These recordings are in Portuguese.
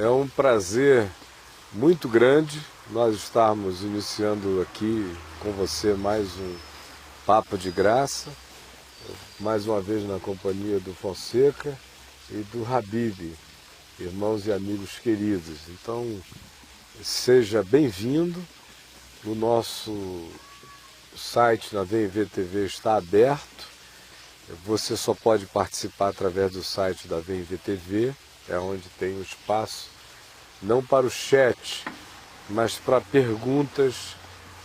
É um prazer muito grande nós estarmos iniciando aqui com você mais um Papo de Graça, mais uma vez na companhia do Fonseca e do Habib, irmãos e amigos queridos. Então, seja bem-vindo. O nosso site na VNV TV está aberto. Você só pode participar através do site da VNV TV, é onde tem o espaço, não para o chat, mas para perguntas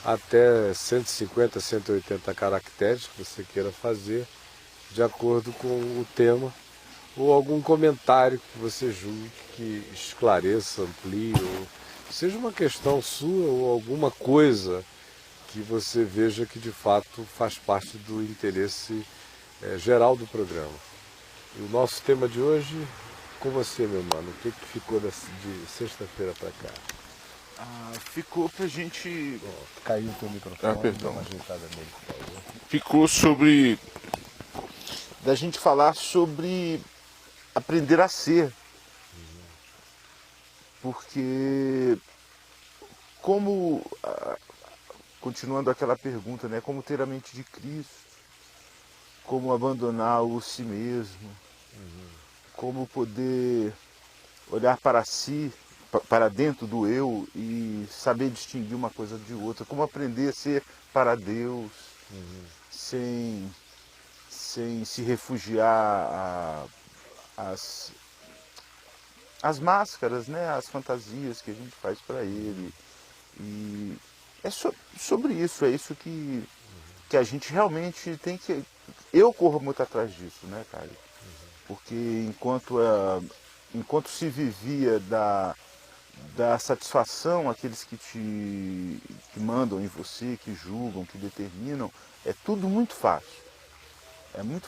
até 150, 180 caracteres que você queira fazer, de acordo com o tema, ou algum comentário que você julgue que esclareça, amplie, ou seja uma questão sua ou alguma coisa que você veja que de fato faz parte do interesse geral do programa. E o nosso tema de hoje, com você, meu mano, o que ficou de sexta-feira para cá? Ficou pra gente... Caiu o teu microfone, perdão. dá uma ajeitada nele, por favor. Ficou sobre... da gente falar sobre aprender a ser. Porque como... continuando aquela pergunta, né? Como ter a mente de Cristo? Como abandonar o si mesmo? Como poder olhar para si, para dentro do eu e saber distinguir uma coisa de outra? Como aprender a ser para Deus, sem se refugiar as máscaras, né? As fantasias que a gente faz para Ele. E é sobre isso, é isso que a gente realmente tem que... Eu corro muito atrás disso, né, cara? Porque enquanto se vivia da satisfação aqueles que mandam em você, que julgam, que determinam, é tudo muito fácil. É muito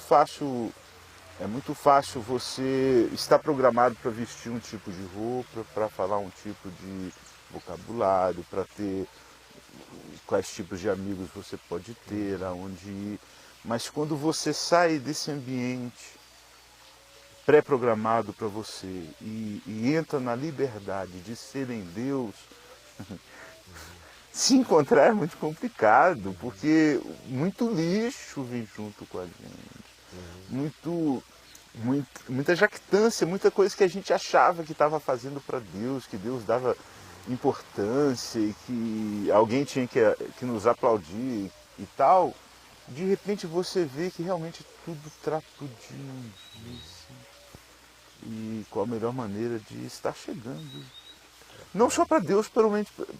fácil você estar programado para vestir um tipo de roupa, para falar um tipo de vocabulário, para ter quais tipos de amigos você pode ter, aonde ir. Mas quando você sai desse ambiente pré-programado para você e entra na liberdade de ser em Deus, se encontrar é muito complicado, porque muito lixo vem junto com a gente. Muita jactância, muita coisa que a gente achava que estava fazendo para Deus, que Deus dava importância e que alguém tinha que nos aplaudir e tal. De repente você vê que realmente é tudo trapudinho e qual a melhor maneira de estar chegando. Não só para Deus,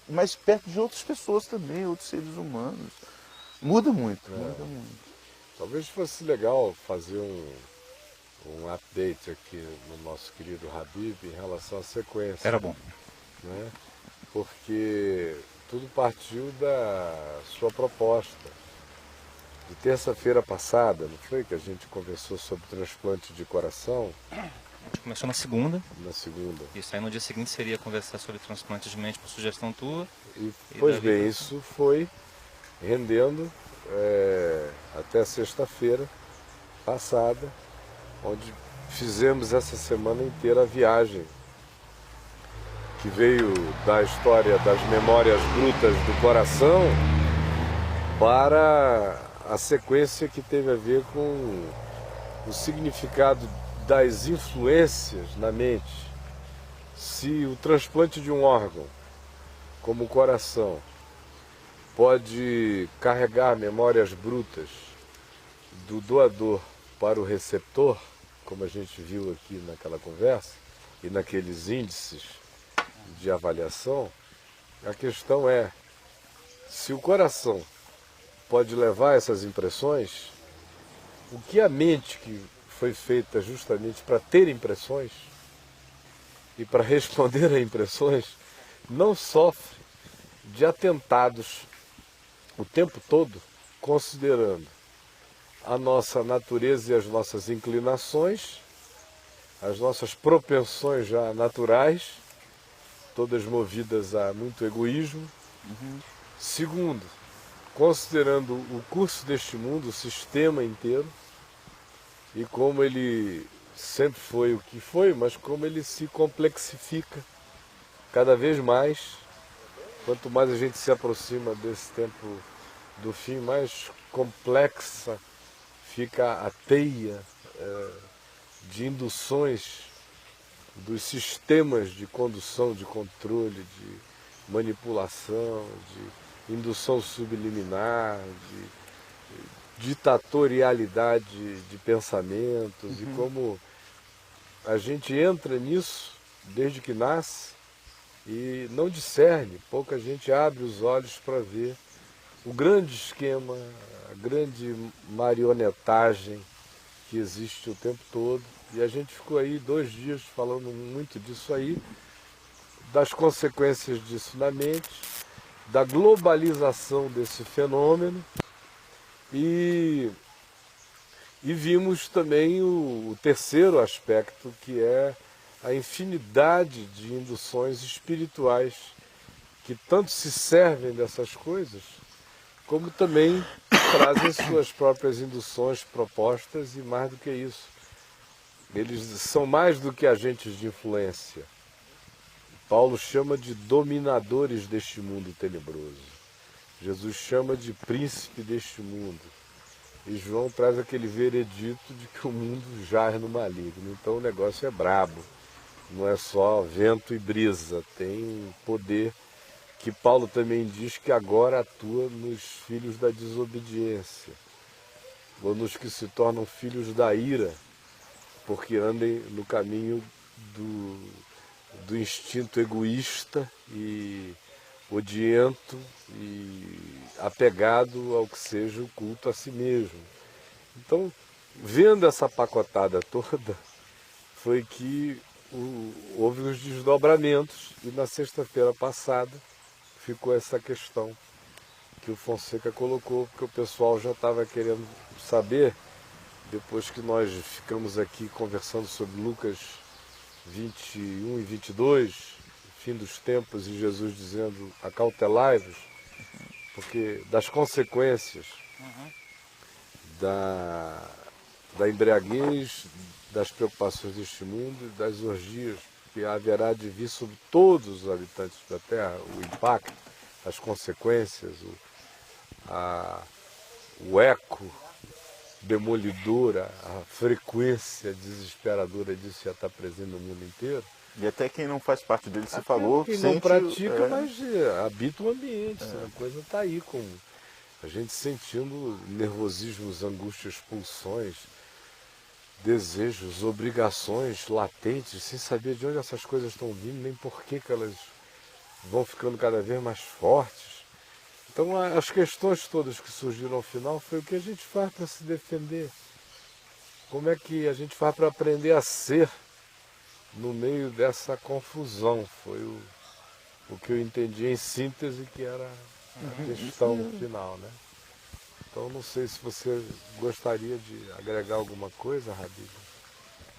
mas perto de outras pessoas também, outros seres humanos. Muda muito, muda muito. Talvez fosse legal fazer um update aqui no nosso querido Habib em relação à sequência. Era bom. Né? Porque tudo partiu da sua proposta. De terça-feira passada, não foi que a gente conversou sobre transplante de coração? A gente começou na segunda. Na segunda. Isso aí no dia seguinte seria conversar sobre transplante de mente por sugestão tua. Pois bem, isso foi rendendo até sexta-feira passada, onde fizemos essa semana inteira a viagem que veio da história das memórias brutas do coração para a sequência que teve a ver com o significado das influências na mente. Se o transplante de um órgão, como o coração, pode carregar memórias brutas do doador para o receptor, como a gente viu aqui naquela conversa, e naqueles índices de avaliação, a questão é, se o coração pode levar essas impressões, o que a mente, que foi feita justamente para ter impressões e para responder a impressões, não sofre de atentados o tempo todo, considerando a nossa natureza e as nossas inclinações, as nossas propensões já naturais, todas movidas a muito egoísmo. Segundo, considerando o curso deste mundo, o sistema inteiro, e como ele sempre foi o que foi, mas como ele se complexifica cada vez mais, quanto mais a gente se aproxima desse tempo do fim, mais complexa fica a teia de induções dos sistemas de condução, de controle, de manipulação, de indução subliminar, de ditatorialidade de pensamentos, e como a gente entra nisso desde que nasce e não discerne, pouca gente abre os olhos para ver o grande esquema, a grande marionetagem que existe o tempo todo. E a gente ficou aí 2 dias falando muito disso aí, das consequências disso na mente, da globalização desse fenômeno, e vimos também o terceiro aspecto, que é a infinidade de induções espirituais que tanto se servem dessas coisas, como também trazem suas próprias induções propostas, e mais do que isso, eles são mais do que agentes de influência. Paulo chama de dominadores deste mundo tenebroso. Jesus chama de príncipe deste mundo. E João traz aquele veredito de que o mundo jaz no maligno. Então o negócio é brabo. Não é só vento e brisa. Tem um poder que Paulo também diz que agora atua nos filhos da desobediência, ou nos que se tornam filhos da ira, porque andem no caminho do instinto egoísta e odiento e apegado ao que seja o culto a si mesmo. Então, vendo essa pacotada toda, foi que houve os desdobramentos, e na sexta-feira passada ficou essa questão que o Fonseca colocou, porque o pessoal já estava querendo saber, depois que nós ficamos aqui conversando sobre Lucas 21 e 22, fim dos tempos, e Jesus dizendo: acautelai-vos, porque das consequências da embriaguez, das preocupações deste mundo e das orgias que haverá de vir sobre todos os habitantes da Terra, o impacto, as consequências, o eco demolidor, a frequência desesperadora disso já está presente no mundo inteiro. E até quem não faz parte dele, você Até falou, quem sente, não pratica, mas habita o ambiente. A coisa está aí, com a gente sentindo nervosismos, angústias, pulsões, desejos, obrigações latentes, sem saber de onde essas coisas estão vindo, nem por que elas vão ficando cada vez mais fortes. Então, as questões todas que surgiram ao final foi o que a gente faz para se defender. Como é que a gente faz para aprender a ser no meio dessa confusão? Foi o que eu entendi em síntese, que era a questão final, né? Então, não sei se você gostaria de agregar alguma coisa, Habib.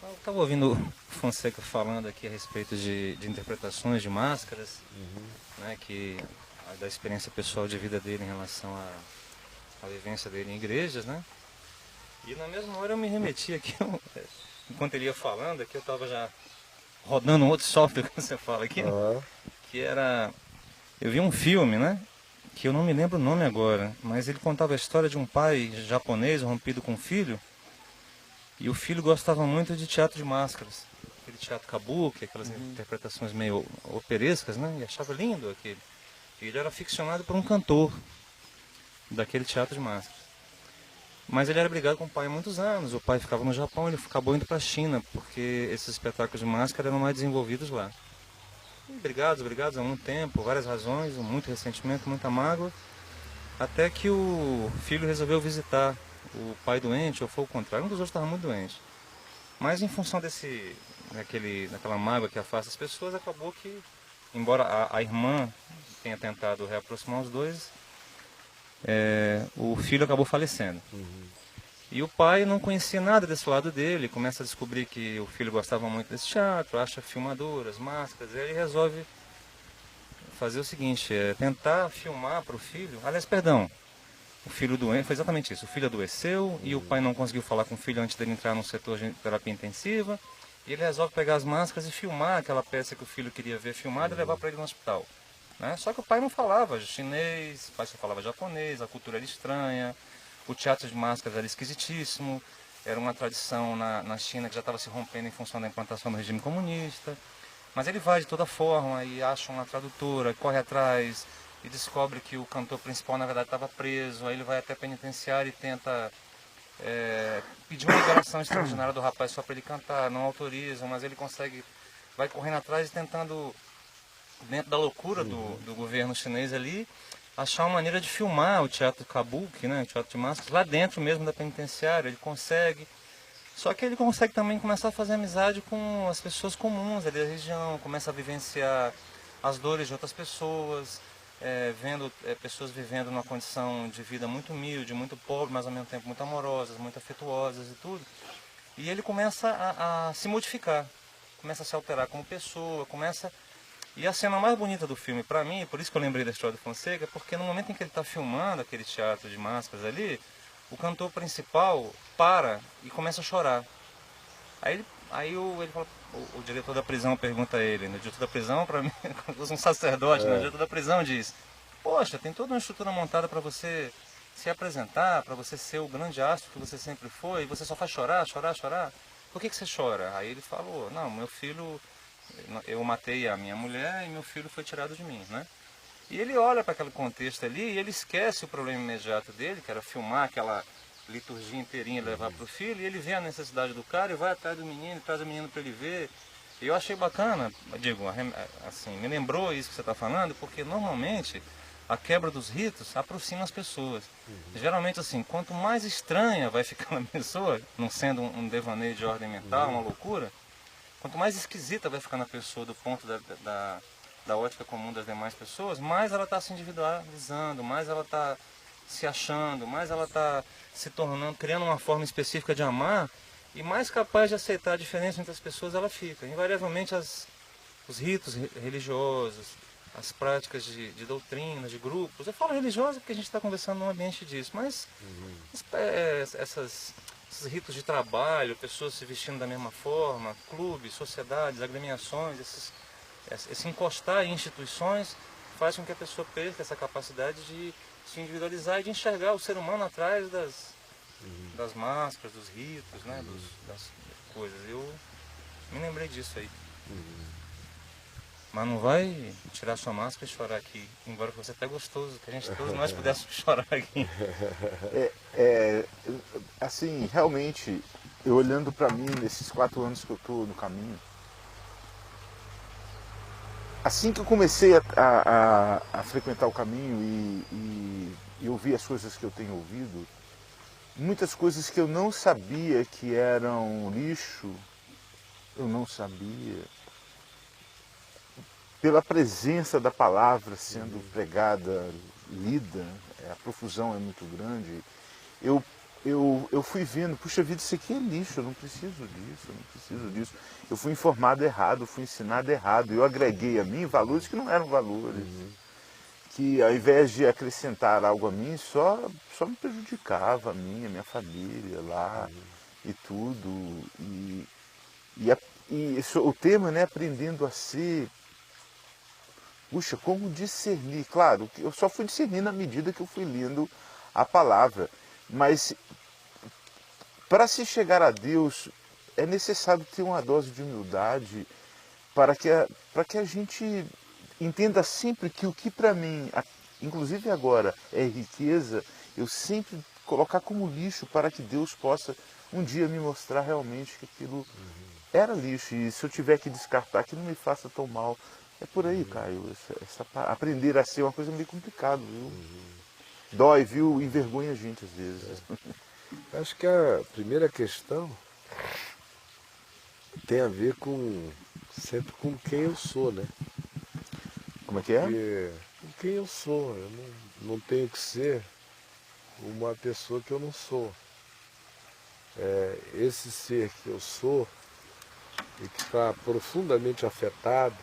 Eu estava ouvindo o Fonseca falando aqui a respeito de interpretações de máscaras, né, que da experiência pessoal de vida dele em relação à vivência dele em igrejas, né? E na mesma hora eu me remeti aqui, enquanto ele ia falando, aqui eu estava já rodando um outro software que você fala aqui, que era... Eu vi um filme, né? Que eu não me lembro o nome agora, mas ele contava a história de um pai japonês rompido com um filho, e o filho gostava muito de teatro de máscaras, aquele teatro kabuki, aquelas interpretações meio operescas, né? E achava lindo aquele. E ele era ficcionado por um cantor daquele teatro de máscaras. Mas ele era brigado com o pai há muitos anos. O pai ficava no Japão, ele acabou indo para a China, porque esses espetáculos de máscara eram mais desenvolvidos lá. E brigados há muito tempo, várias razões, muito ressentimento, muita mágoa, até que o filho resolveu visitar o pai doente, ou foi o contrário, um dos outros estava muito doente. Mas em função daquela mágoa que afasta as pessoas, acabou que, embora a irmã tenha tentado reaproximar os dois, o filho acabou falecendo. E o pai não conhecia nada desse lado dele, começa a descobrir que o filho gostava muito desse teatro, acha filmadoras, máscaras, e aí ele resolve fazer o seguinte, tentar filmar para o filho. Aliás, perdão, o filho doente, foi exatamente isso, o filho adoeceu e o pai não conseguiu falar com o filho antes dele entrar no setor de terapia intensiva, E ele resolve pegar as máscaras e filmar aquela peça que o filho queria ver filmada e levar para ele no hospital. Né? Só que o pai não falava chinês, o pai só falava japonês, a cultura era estranha, o teatro de máscaras era esquisitíssimo, era uma tradição na China que já estava se rompendo em função da implantação do regime comunista. Mas ele vai de toda forma e acha uma tradutora, corre atrás e descobre que o cantor principal na verdade estava preso, aí ele vai até a penitenciária e tenta pedir uma liberação extraordinária do rapaz só para ele cantar, não autorizam, mas ele consegue, vai correndo atrás e tentando, dentro da loucura do governo chinês ali, achar uma maneira de filmar o teatro kabuki, né, o teatro de máscaras, lá dentro mesmo da penitenciária. Ele consegue, só que ele consegue também começar a fazer amizade com as pessoas comuns ali da região, começa a vivenciar as dores de outras pessoas, vendo pessoas vivendo numa condição de vida muito humilde, muito pobre, mas ao mesmo tempo muito amorosas, muito afetuosas e tudo. E ele começa a se modificar, começa a se alterar como pessoa, começa... E a cena mais bonita do filme, para mim, por isso que eu lembrei da história do Fonseca, é porque no momento em que ele está filmando aquele teatro de máscaras ali, o cantor principal para e começa a chorar. Ele fala, o diretor da prisão pergunta a ele, né? O diretor da prisão, para mim, como um sacerdote, né? O diretor da prisão diz, poxa, tem toda uma estrutura montada para você se apresentar, para você ser o grande astro que você sempre foi, e você só faz chorar, chorar, chorar. Por que você chora? Aí ele falou, não, meu filho, eu matei a minha mulher e meu filho foi tirado de mim, né? E ele olha para aquele contexto ali e ele esquece o problema imediato dele, que era filmar aquela liturgia inteirinha e levar para o filho, e ele vê a necessidade do cara e vai atrás do menino, traz o menino para ele ver. E eu achei bacana, digo, assim, me lembrou isso que você está falando, porque normalmente a quebra dos ritos aproxima as pessoas. Geralmente, assim, quanto mais estranha vai ficando a pessoa, não sendo um devaneio de ordem mental, uma loucura, quanto mais esquisita vai ficando a pessoa do ponto da ótica comum das demais pessoas, mais ela está se individualizando, mais ela está se achando, mais ela está se tornando, criando uma forma específica de amar, e mais capaz de aceitar a diferença entre as pessoas ela fica. Invariavelmente os ritos religiosos, as práticas de doutrina, de grupos, eu falo religiosa porque a gente está conversando num ambiente disso, mas esses ritos de trabalho, pessoas se vestindo da mesma forma, clubes, sociedades, agremiações, esse encostar em instituições faz com que a pessoa perca essa capacidade de se individualizar e de enxergar o ser humano atrás das máscaras, dos ritos, né, das coisas. Eu me lembrei disso aí. Mas não vai tirar sua máscara e chorar aqui, embora fosse até gostoso, que a gente todos nós pudéssemos chorar aqui. Assim, realmente, eu olhando para mim nesses 4 anos que eu estou no caminho, assim que eu comecei a frequentar o caminho e ouvir as coisas que eu tenho ouvido, muitas coisas que eu não sabia que eram lixo, eu não sabia. Pela presença da palavra sendo pregada, lida, a profusão é muito grande, eu fui vendo, puxa vida, isso aqui é lixo, eu não preciso disso, eu não preciso disso. Eu fui informado errado, fui ensinado errado, eu agreguei a mim valores que não eram valores, que ao invés de acrescentar algo a mim, só me prejudicava a mim, a minha família lá e tudo. O tema, né, aprendendo a ser... Puxa, como discernir? Claro, eu só fui discernir na medida que eu fui lendo a palavra. Mas para se chegar a Deus é necessário ter uma dose de humildade para que a gente entenda sempre que o que para mim, inclusive agora, é riqueza, eu sempre colocar como lixo para que Deus possa um dia me mostrar realmente que aquilo era lixo. E se eu tiver que descartar, que não me faça tão mal. É por aí, Caio. Aprender a ser uma coisa meio complicado, viu? Dói, viu? Envergonha a gente às vezes. Acho que a primeira questão tem a ver sempre com quem eu sou, né? Como é que é? Porque com quem eu sou, eu não tenho que ser uma pessoa que eu não sou. Esse ser que eu sou e que está profundamente afetado,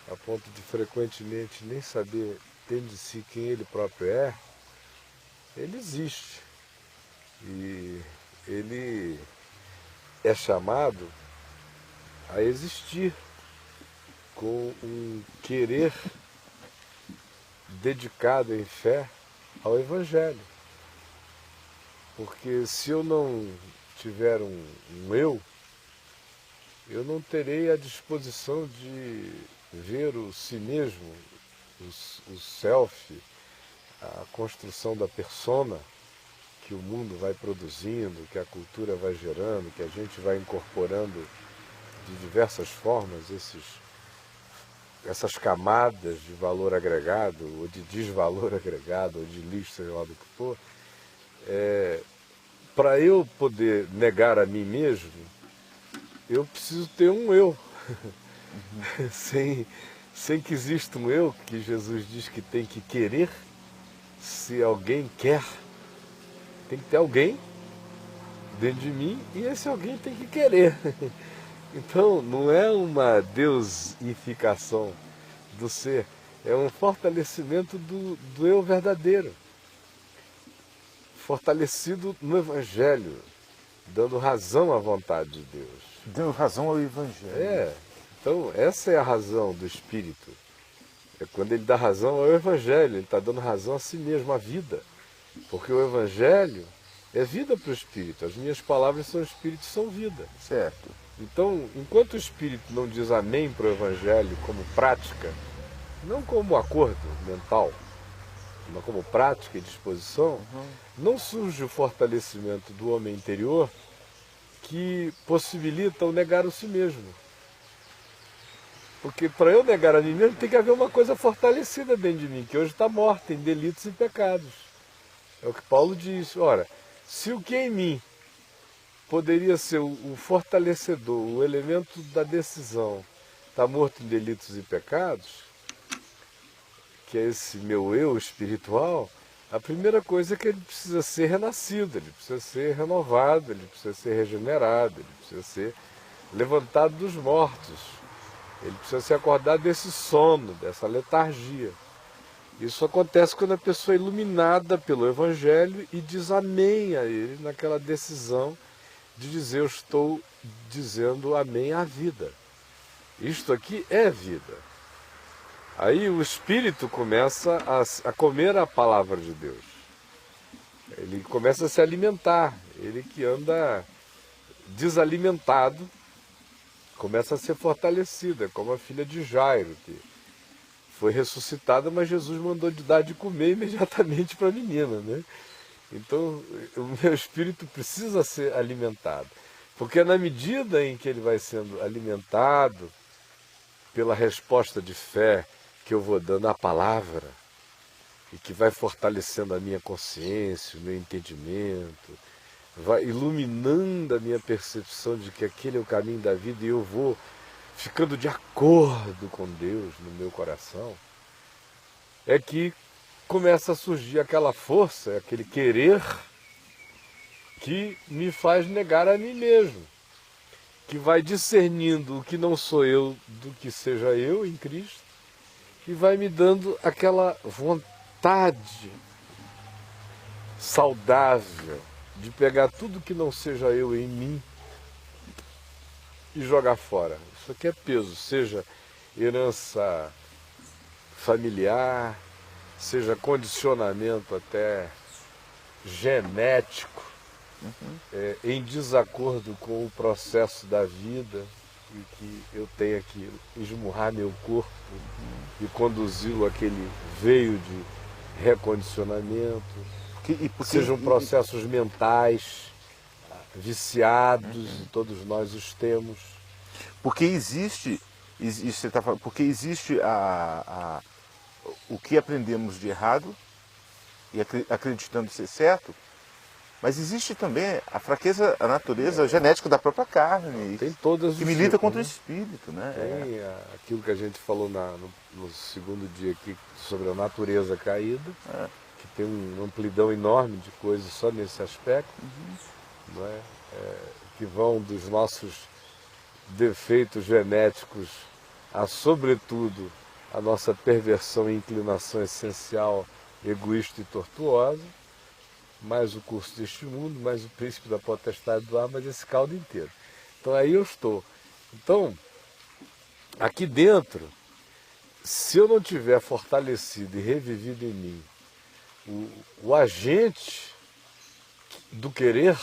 a ponto de frequentemente nem saber dentro de si quem ele próprio é, ele existe. E ele é chamado a existir com um querer dedicado em fé ao Evangelho. Porque se eu não tiver um eu não terei a disposição de ver o si mesmo, o self, a construção da persona que o mundo vai produzindo, que a cultura vai gerando, que a gente vai incorporando de diversas formas essas camadas de valor agregado, ou de desvalor agregado, ou de lixo, sei lá do que for. Para eu poder negar a mim mesmo, eu preciso ter um eu. sem que exista um eu, que Jesus diz que tem que querer. Se alguém quer, tem que ter alguém dentro de mim, e esse alguém tem que querer. Então, não é uma deusificação do ser, é um fortalecimento do eu verdadeiro, fortalecido no Evangelho, dando razão à vontade de Deus. Dando razão ao Evangelho. Então essa é a razão do Espírito. É quando ele dá razão ao Evangelho, ele está dando razão a si mesmo, à vida. Porque o Evangelho é vida para o Espírito. As minhas palavras são Espírito e são vida. Certo. Então, enquanto o Espírito não diz amém para o Evangelho como prática, não como acordo mental, mas como prática e disposição, não surge o fortalecimento do homem interior que possibilita o negar o si mesmo. Porque para eu negar a mim mesmo tem que haver uma coisa fortalecida dentro de mim, que hoje está morta em delitos e pecados. É o que Paulo diz. Ora, se o que em mim poderia ser o fortalecedor, o elemento da decisão, está morto em delitos e pecados, que é esse meu eu espiritual, a primeira coisa é que ele precisa ser renascido, ele precisa ser renovado, ele precisa ser regenerado, ele precisa ser levantado dos mortos. Ele precisa se acordar desse sono, dessa letargia. Isso acontece quando a pessoa é iluminada pelo Evangelho e diz amém a ele naquela decisão de dizer: eu estou dizendo amém à vida. Isto aqui é vida. Aí o Espírito começa a comer a palavra de Deus. Ele começa a se alimentar. Ele que anda desalimentado começa a ser fortalecida, como a filha de Jairo, que foi ressuscitada, mas Jesus mandou de dar de comer imediatamente para a menina, né? Então, o meu espírito precisa ser alimentado, porque é na medida em que ele vai sendo alimentado pela resposta de fé que eu vou dando à palavra, e que vai fortalecendo a minha consciência, o meu entendimento, vai iluminando a minha percepção de que aquele é o caminho da vida, e eu vou ficando de acordo com Deus no meu coração, é que começa a surgir aquela força, aquele querer que me faz negar a mim mesmo, que vai discernindo o que não sou eu do que seja eu em Cristo, e vai me dando aquela vontade saudável de pegar tudo que não seja eu em mim e jogar fora. Isso aqui é peso, seja herança familiar, seja condicionamento até genético, em desacordo com o processo da vida, e que eu tenha que esmurrar meu corpo e conduzi-lo àquele veio de recondicionamento. Sejam processos mentais, viciados, e todos nós os temos. Porque existe, você tá falando, porque existe o que aprendemos de errado, e acreditando ser certo, mas existe também a fraqueza, a natureza genética da própria carne, Tem todas que milita contra o espírito, né? Tem aquilo que a gente falou no segundo dia aqui sobre a natureza caída, que tem uma amplidão enorme de coisas só nesse aspecto, não é? Que vão dos nossos defeitos genéticos a, sobretudo, a nossa perversão e inclinação essencial, egoísta e tortuosa, mais o curso deste mundo, mais o príncipe da potestade do ar, mais esse caldo inteiro. Então aí eu estou Então, aqui dentro, se eu não tiver fortalecido e revivido em mim o agente do querer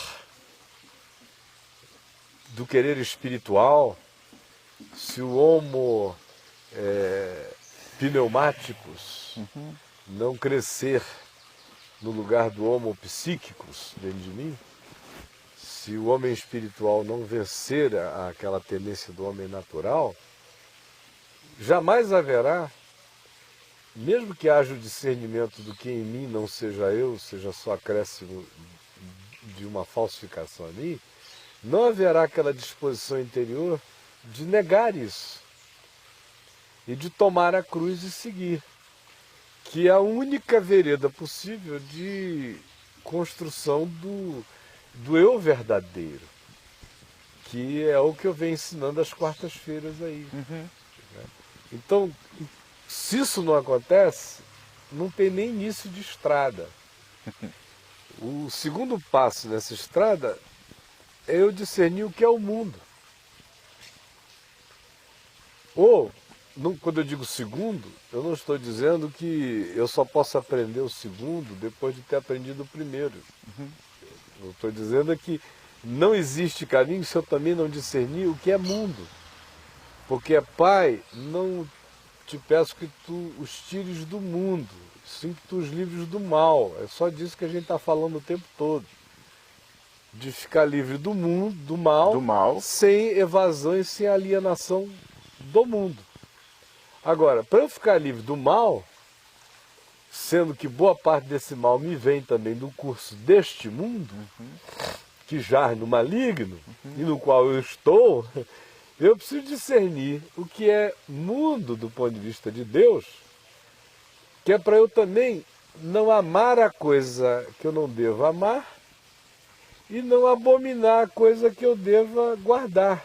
espiritual, se o homo pneumáticos não crescer no lugar do homo psíquicos dentro de mim, se o homem espiritual não vencer aquela tendência do homem natural, jamais haverá, mesmo que haja o discernimento do que em mim não seja eu, seja só acréscimo de uma falsificação a mim, não haverá aquela disposição interior de negar isso e de tomar a cruz e seguir, que é a única vereda possível de construção do eu verdadeiro, que é o que eu venho ensinando às quartas-feiras aí. Então, se isso não acontece, não tem nem início de estrada. O segundo passo nessa estrada é eu discernir o que é o mundo. Ou, quando eu digo segundo, eu não estou dizendo que eu só posso aprender o segundo depois de ter aprendido o primeiro. Eu estou dizendo que não existe caminho se eu também não discernir o que é mundo. Porque, Pai, não te peço que tu os tires do mundo, sim que tu os livres do mal. É só disso que a gente está falando o tempo todo. De ficar livre do mundo, do mal, sem evasão e sem alienação do mundo. Agora, para eu ficar livre do mal, sendo que boa parte desse mal me vem também do curso deste mundo, que jaz no maligno, e no qual eu estou, eu preciso discernir o que é mundo do ponto de vista de Deus, que é para eu também não amar a coisa que eu não devo amar e não abominar a coisa que eu deva guardar.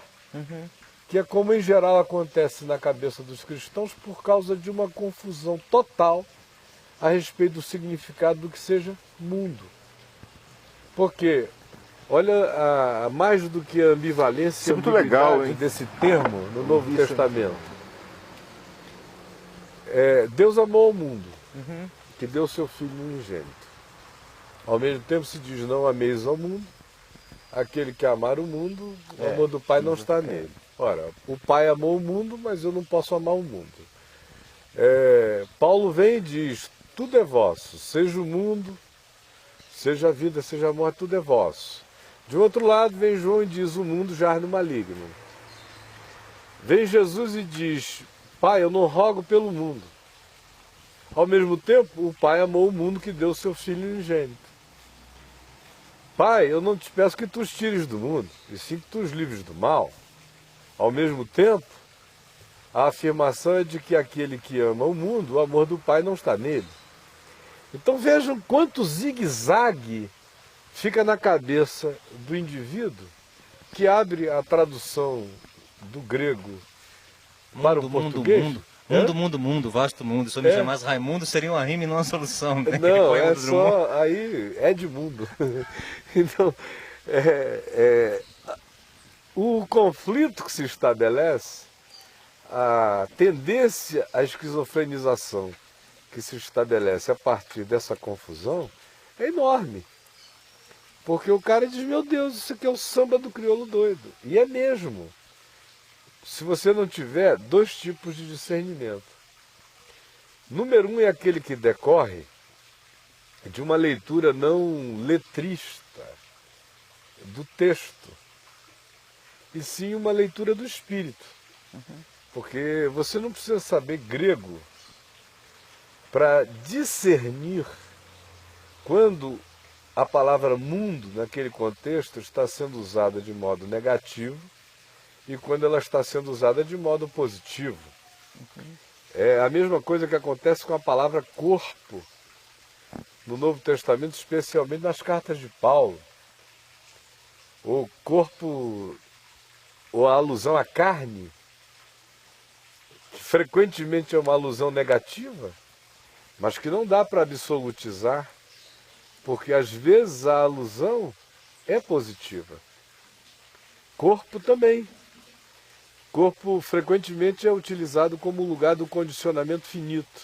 Que é como em geral acontece na cabeça dos cristãos por causa de uma confusão total a respeito do significado do que seja mundo. Porque, olha, mais do que a ambivalência e muito legal, hein? desse termo no Novo Testamento. Deus amou o mundo, que deu seu Filho unigênito. Ao mesmo tempo se diz, não ameis ao mundo, aquele que amar o mundo, o amor do Pai não está nele. Ora, o Pai amou o mundo, mas eu não posso amar o mundo. Paulo vem e diz, tudo é vosso, seja o mundo, seja a vida, seja a morte, tudo é vosso. De outro lado vem João e diz, o mundo jaz no maligno. Vem Jesus e diz, Pai, eu não rogo pelo mundo. Ao mesmo tempo, o Pai amou o mundo que deu o seu Filho unigênito. Pai, eu não te peço que tu os tires do mundo, e sim que tu os livres do mal. Ao mesmo tempo, a afirmação é de que aquele que ama o mundo, o amor do Pai não está nele. Então vejam quanto zigue-zague fica na cabeça do indivíduo que abre a tradução do grego para o português. Mundo, vasto mundo. Se eu me chamasse Raimundo, seria uma rima e não uma solução. Né? Não, é só, aí é de mundo. Então, o conflito que se estabelece, a tendência à esquizofrenização que se estabelece a partir dessa confusão é enorme. Porque o cara diz, meu Deus, isso aqui é o samba do crioulo doido. E é mesmo. Se você não tiver dois tipos de discernimento. Número um é aquele que decorre de uma leitura não letrista do texto, e sim uma leitura do espírito. Porque você não precisa saber grego para discernir quando a palavra mundo, naquele contexto, está sendo usada de modo negativo e quando ela está sendo usada de modo positivo. É a mesma coisa que acontece com a palavra corpo no Novo Testamento, especialmente nas cartas de Paulo. O corpo, ou a alusão à carne, que frequentemente é uma alusão negativa, mas que não dá para absolutizar, porque às vezes a alusão é positiva. Corpo também. corpo frequentemente é utilizado como lugar do condicionamento finito,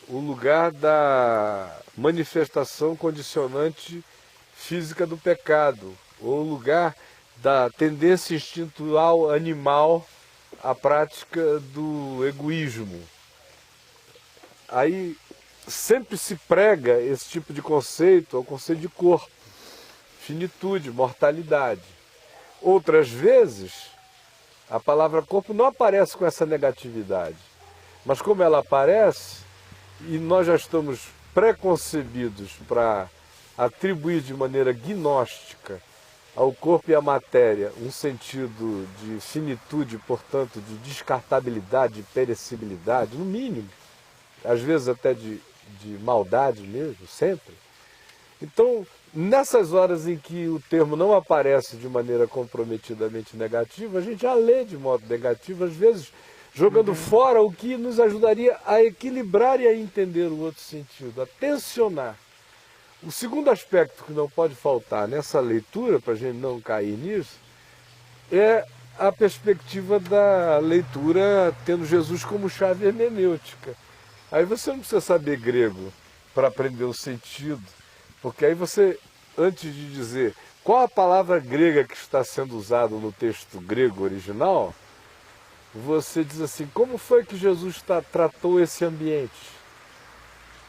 o lugar da manifestação condicionante física do pecado, ou o lugar da tendência instintual animal à prática do egoísmo. Aí sempre se prega esse tipo de conceito, o conceito de corpo, finitude, mortalidade. Outras vezes, a palavra corpo não aparece com essa negatividade, mas como ela aparece, e nós já estamos preconcebidos para atribuir de maneira gnóstica ao corpo e à matéria um sentido de finitude, portanto, de descartabilidade, de perecibilidade, no mínimo, às vezes até de maldade mesmo, sempre. Então, nessas horas em que o termo não aparece de maneira comprometidamente negativa, a gente já lê de modo negativo, às vezes jogando fora o que nos ajudaria a equilibrar e a entender o outro sentido, a tensionar. O segundo aspecto que não pode faltar nessa leitura, para a gente não cair nisso, é a perspectiva da leitura tendo Jesus como chave hermenêutica. Aí você não precisa saber grego para aprender o sentido, porque aí você, antes de dizer qual a palavra grega que está sendo usada no texto grego original, você diz assim, como foi que Jesus tratou esse ambiente?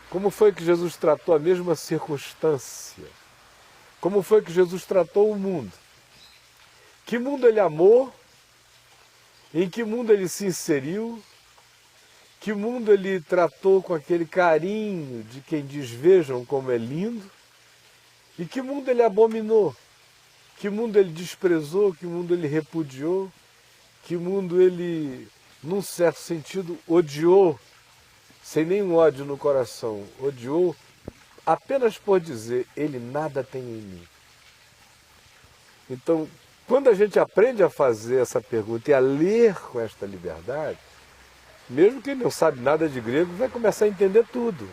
Como foi que Jesus tratou a mesma circunstância? Como foi que Jesus tratou o mundo? Que mundo ele amou? Em que mundo ele se inseriu? Que mundo ele tratou com aquele carinho de quem diz, vejam como é lindo? E que mundo ele abominou? Que mundo ele desprezou? Que mundo ele repudiou? Que mundo ele, num certo sentido, odiou, sem nenhum ódio no coração, odiou apenas por dizer, ele nada tem em mim. Então, quando a gente aprende a fazer essa pergunta e a ler com esta liberdade, mesmo quem não sabe nada de grego, vai começar a entender tudo.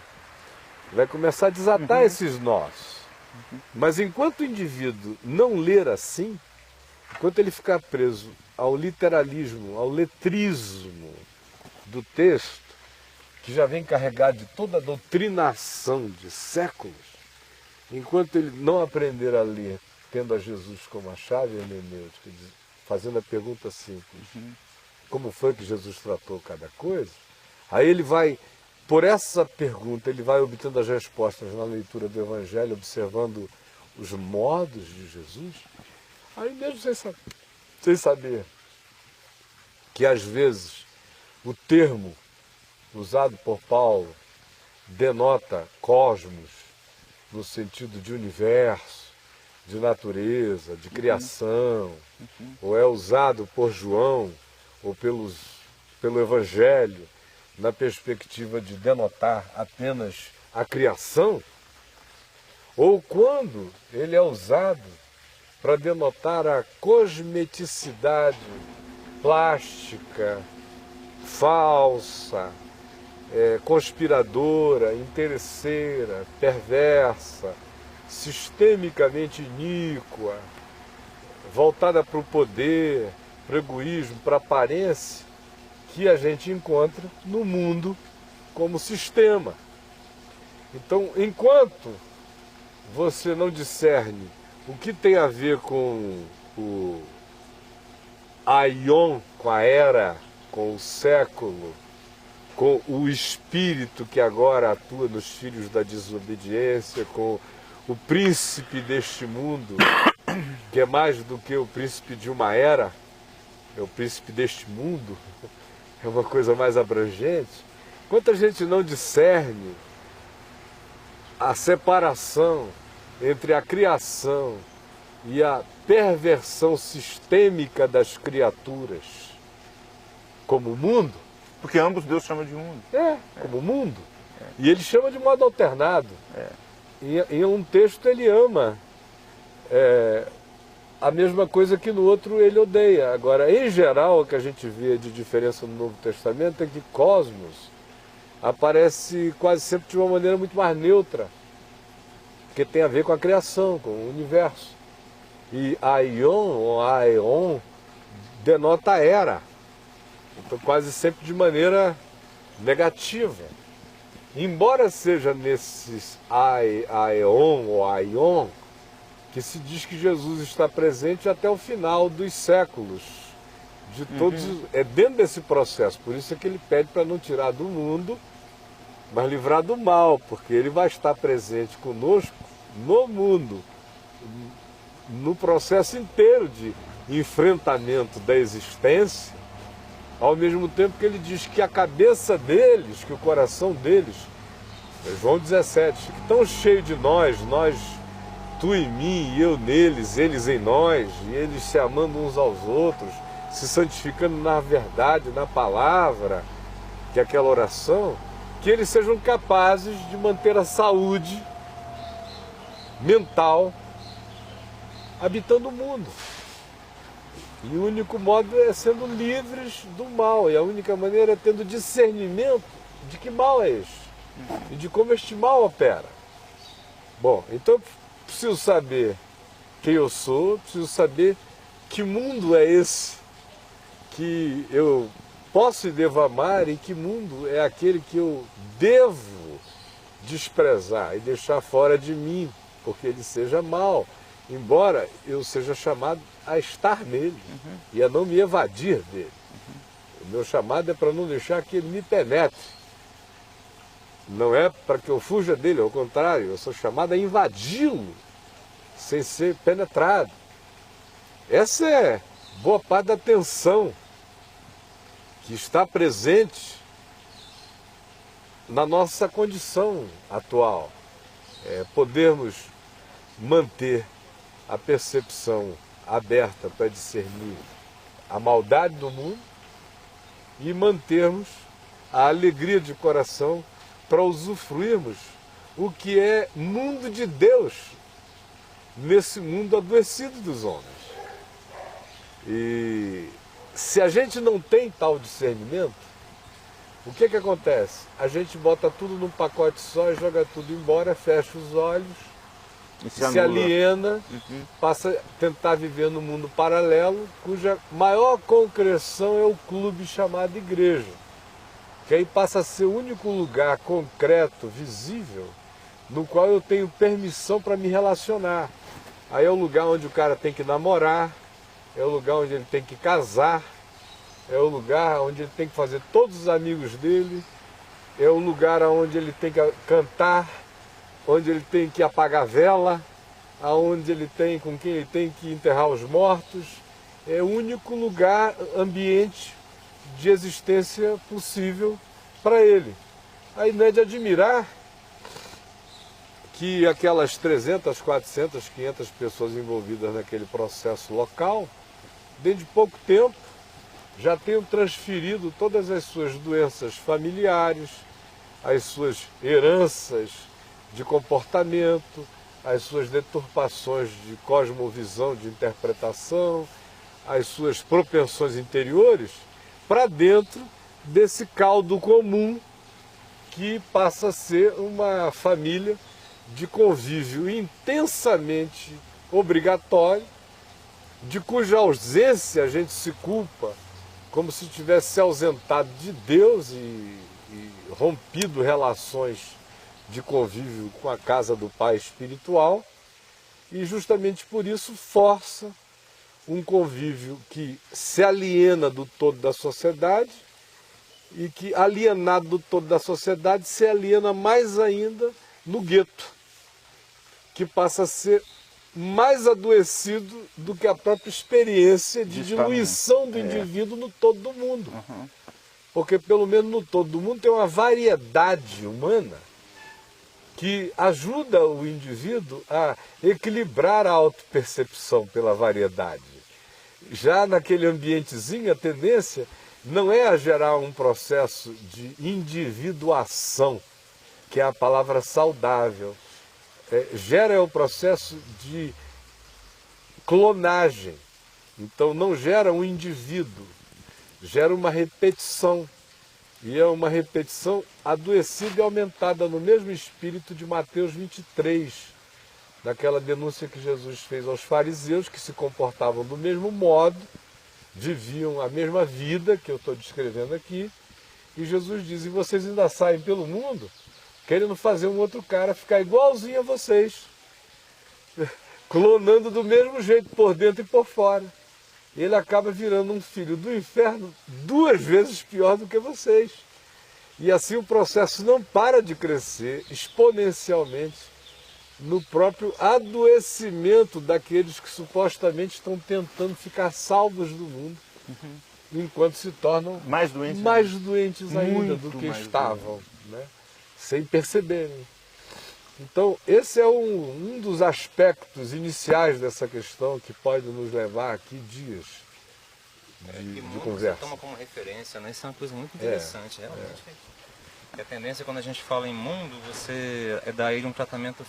Vai começar a desatar esses nós. Mas enquanto o indivíduo não ler assim, enquanto ele ficar preso ao literalismo, ao letrismo do texto, que já vem carregado de toda a doutrinação de séculos, enquanto ele não aprender a ler, tendo a Jesus como a chave hermenêutica, fazendo a pergunta simples, como foi que Jesus tratou cada coisa, aí ele vai, por essa pergunta, ele vai obtendo as respostas na leitura do Evangelho, observando os modos de Jesus, aí mesmo sem saber que às vezes o termo usado por Paulo denota cosmos no sentido de universo, de natureza, de criação, ou é usado por João ou pelo Evangelho na perspectiva de denotar apenas a criação, ou quando ele é usado para denotar a cosmeticidade plástica, falsa, conspiradora, interesseira, perversa, sistemicamente iníqua, voltada para o poder, para o egoísmo, para a aparência, que a gente encontra no mundo como sistema. Então, enquanto você não discerne o que tem a ver com o aion, com a era, com o século, com o espírito que agora atua nos filhos da desobediência, com o príncipe deste mundo, que é mais do que o príncipe de uma era, é o príncipe deste mundo, é uma coisa mais abrangente. Quanta gente não discerne a separação entre a criação e a perversão sistêmica das criaturas como mundo? Porque ambos Deus chama de mundo. Como mundo. E ele chama de modo alternado. Em um texto ele ama a mesma coisa que no outro ele odeia. Agora, em geral, o que a gente vê de diferença no Novo Testamento é que cosmos aparece quase sempre de uma maneira muito mais neutra, porque tem a ver com a criação, com o universo. E aion, ou aeon, denota era. Então, quase sempre de maneira negativa. Embora seja nesses aeon ou aion que se diz que Jesus está presente até o final dos séculos. De todos, é dentro desse processo. Por isso é que ele pede para não tirar do mundo, mas livrar do mal, porque ele vai estar presente conosco no mundo, no processo inteiro de enfrentamento da existência, ao mesmo tempo que ele diz que a cabeça deles, que o coração deles, João 17, que tão cheio de nós, tu em mim e eu neles, eles em nós, e eles se amando uns aos outros, se santificando na verdade, na palavra, que é aquela oração, que eles sejam capazes de manter a saúde mental habitando o mundo. E o único modo é sendo livres do mal, e a única maneira é tendo discernimento de que mal é este e de como este mal opera. Bom, então eu preciso saber quem eu sou, preciso saber que mundo é esse que eu posso e devo amar e que mundo é aquele que eu devo desprezar e deixar fora de mim, porque ele seja mau, embora eu seja chamado a estar nele e a não me evadir dele. O meu chamado é para não deixar que ele me penetre. Não é para que eu fuja dele, ao contrário, eu sou chamado a invadi-lo sem ser penetrado. Essa é boa parte da tensão que está presente na nossa condição atual. Podermos manter a percepção aberta para discernir a maldade do mundo e mantermos a alegria de coração para usufruirmos o que é mundo de Deus nesse mundo adoecido dos homens. E se a gente não tem tal discernimento, o que acontece? A gente bota tudo num pacote só e joga tudo embora, fecha os olhos, se aliena, passa a tentar viver num mundo paralelo, cuja maior concreção é o clube chamado igreja, que aí passa a ser o único lugar concreto, visível, no qual eu tenho permissão para me relacionar. Aí é o lugar onde o cara tem que namorar, é o lugar onde ele tem que casar, é o lugar onde ele tem que fazer todos os amigos dele, é o lugar onde ele tem que cantar, onde ele tem que apagar vela, aonde ele tem, com quem ele tem que enterrar os mortos. É o único lugar, ambiente de existência possível para ele. Aí não é de admirar que aquelas 300, 400, 500 pessoas envolvidas naquele processo local, dentro de pouco tempo, já tenham transferido todas as suas doenças familiares, as suas heranças de comportamento, as suas deturpações de cosmovisão, de interpretação, as suas propensões interiores, para dentro desse caldo comum que passa a ser uma família de convívio intensamente obrigatório, de cuja ausência a gente se culpa como se tivesse se ausentado de Deus e rompido relações de convívio com a casa do Pai espiritual, e justamente por isso força um convívio que se aliena do todo da sociedade e que, alienado do todo da sociedade, se aliena mais ainda no gueto, que passa a ser mais adoecido do que a própria experiência de diluição do indivíduo no todo do mundo. Porque pelo menos no todo do mundo tem uma variedade humana que ajuda o indivíduo a equilibrar a autopercepção pela variedade. Já naquele ambientezinho, a tendência não é a gerar um processo de individuação, que é a palavra saudável. Gera o processo de clonagem. Então não gera um indivíduo, gera uma repetição. E é uma repetição adoecida e aumentada no mesmo espírito de Mateus 23, daquela denúncia que Jesus fez aos fariseus, que se comportavam do mesmo modo, viviam a mesma vida que eu estou descrevendo aqui, e Jesus diz, e vocês ainda saem pelo mundo querendo fazer um outro cara ficar igualzinho a vocês, clonando do mesmo jeito por dentro e por fora. Ele acaba virando um filho do inferno 2 vezes pior do que vocês. E assim o processo não para de crescer exponencialmente no próprio adoecimento daqueles que supostamente estão tentando ficar salvos do mundo, enquanto se tornam mais doentes ainda do que estavam, né? Sem perceberem. Então, esse é um dos aspectos iniciais dessa questão que pode nos levar aqui dias de conversa. Você toma como referência, né? Isso é uma coisa muito interessante, realmente. A tendência, quando a gente fala em mundo, você dar a ele um tratamento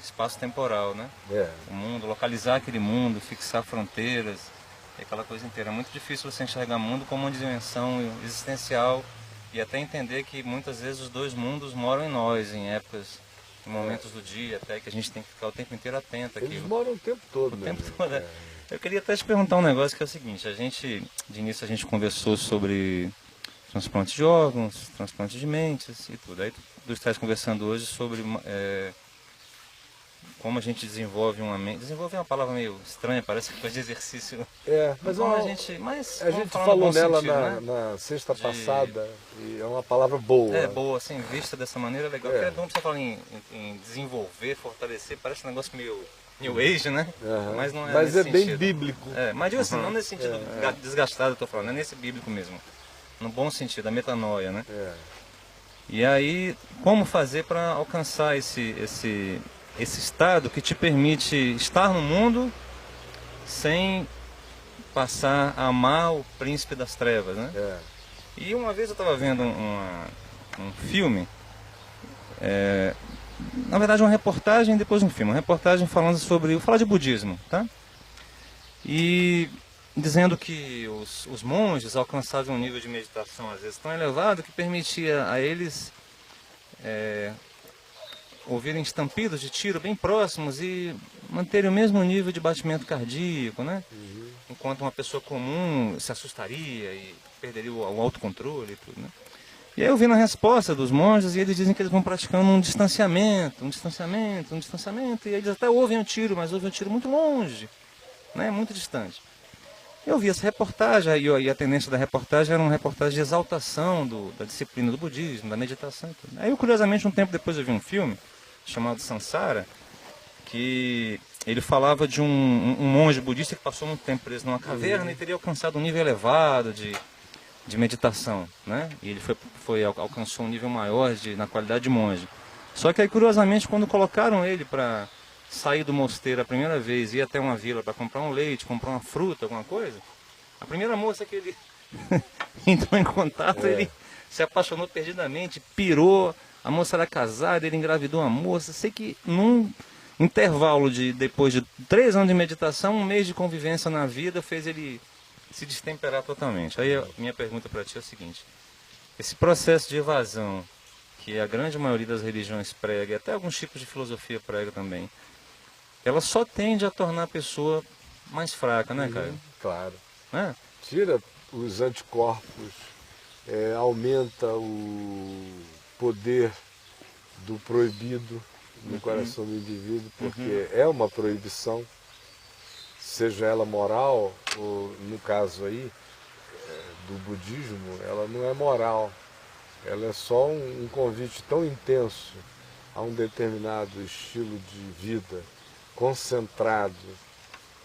espaço-temporal, né? O mundo, localizar aquele mundo, fixar fronteiras, aquela coisa inteira. É muito difícil você enxergar o mundo como uma dimensão existencial e até entender que muitas vezes os 2 mundos moram em nós, em épocas, em momentos do dia, até que a gente tem que ficar o tempo inteiro atento àquilo. Eles moram o tempo todo, o tempo todo, né? Eu queria até te perguntar um negócio que é o seguinte, de início a gente conversou sobre transplante de órgãos, transplante de mentes e tudo. Aí tu estás conversando hoje sobre como a gente desenvolve uma mente. Desenvolve é uma palavra meio estranha, parece que coisa de exercício. Mas como a gente falou nela sentido, né? na sexta passada, e é uma palavra boa. É boa, assim, vista dessa maneira é legal. Porque quando você fala em desenvolver, fortalecer, parece um negócio meio New Age, né? Mas não é. Mas nesse é bem sentido. bíblico. Mas digo assim, não nesse sentido desgastado, eu estou falando, é nesse bíblico mesmo. No bom sentido, a metanoia, né? E aí, como fazer para alcançar esse estado que te permite estar no mundo sem passar a amar o príncipe das trevas, né? E uma vez eu estava vendo um filme, na verdade uma reportagem, depois um filme, uma reportagem falando sobre, vou falar de budismo, tá? E dizendo que os monges alcançavam um nível de meditação às vezes tão elevado que permitia a eles ouvirem estampidos de tiro bem próximos e manterem o mesmo nível de batimento cardíaco, né? Enquanto uma pessoa comum se assustaria e perderia o autocontrole e tudo, né? E aí eu vi na resposta dos monges e eles dizem que eles vão praticando um distanciamento, e eles até ouvem o tiro, mas ouvem o tiro muito longe, né? Muito distante. Eu vi essa reportagem e a tendência da reportagem era uma reportagem de exaltação da disciplina do budismo, da meditação e tudo. Aí, curiosamente, um tempo depois eu vi um filme chamado Sansara, que ele falava de um monge budista que passou muito tempo preso numa caverna e teria alcançado um nível elevado de meditação, né? E ele alcançou um nível maior na qualidade de monge. Só que aí, curiosamente, quando colocaram ele para sair do mosteiro a primeira vez, ir até uma vila para comprar um leite, comprar uma fruta, alguma coisa, a primeira moça que ele entrou em contato, ele se apaixonou perdidamente, pirou, a moça era casada, ele engravidou uma moça, sei que num intervalo depois de 3 anos de meditação, 1 mês de convivência na vida, fez ele se destemperar totalmente. Aí a minha pergunta para ti é o seguinte, esse processo de evasão, que a grande maioria das religiões prega, e até alguns tipos de filosofia prega também, ela só tende a tornar a pessoa mais fraca, né, Caio? Claro. Tira os anticorpos, aumenta o poder do proibido no coração do indivíduo, porque é uma proibição, seja ela moral, ou no caso aí do budismo, ela não é moral, ela é só um convite tão intenso a um determinado estilo de vida, concentrado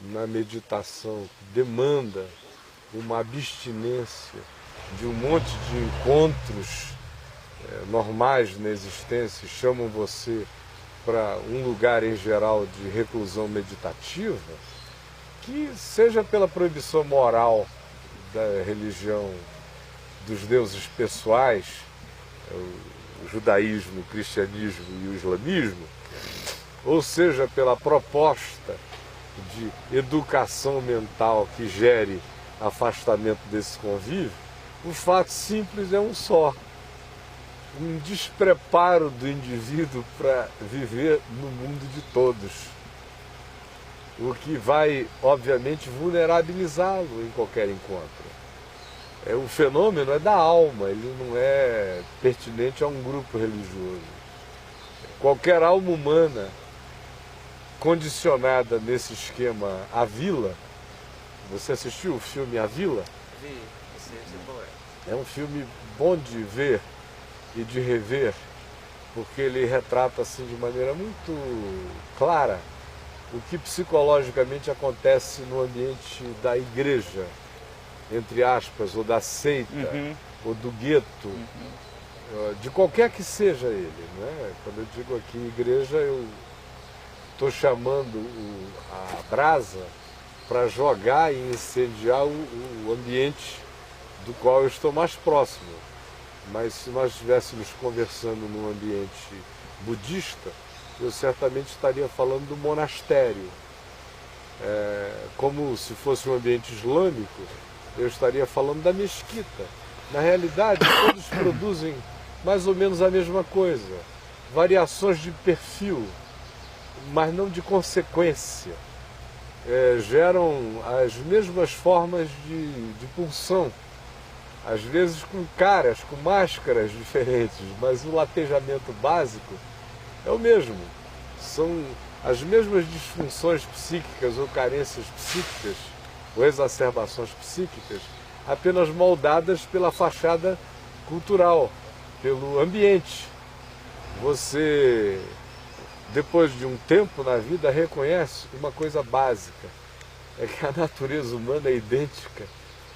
na meditação, que demanda uma abstinência de um monte de encontros normais na existência, chamam você para um lugar em geral de reclusão meditativa, que seja pela proibição moral da religião dos deuses pessoais, o judaísmo, o cristianismo e o islamismo, ou seja pela proposta de educação mental que gere afastamento desse convívio, o fato simples é um só: um despreparo do indivíduo para viver no mundo de todos. o que vai, obviamente, vulnerabilizá-lo em qualquer encontro. O fenômeno é da alma, ele não é pertinente a um grupo religioso. Qualquer alma humana condicionada nesse esquema A Vila. Você assistiu o filme A Vila? Vi, você qual é? É um filme bom de ver e de rever, porque ele retrata assim de maneira muito clara o que psicologicamente acontece no ambiente da igreja, entre aspas, ou da seita, ou do gueto, de qualquer que seja ele, né? Quando eu digo aqui igreja, eu estou chamando a brasa para jogar e incendiar o ambiente do qual eu estou mais próximo. Mas se nós estivéssemos conversando num ambiente budista, eu certamente estaria falando do monastério. Como se fosse um ambiente islâmico, eu estaria falando da mesquita. Na realidade, todos produzem mais ou menos a mesma coisa, variações de perfil, mas não de consequência. Geram as mesmas formas de pulsão, às vezes com caras, com máscaras diferentes, mas o latejamento básico é o mesmo. São as mesmas disfunções psíquicas ou carências psíquicas ou exacerbações psíquicas, apenas moldadas pela fachada cultural, pelo ambiente. Você, depois de um tempo na vida, reconhece uma coisa básica, é que a natureza humana é idêntica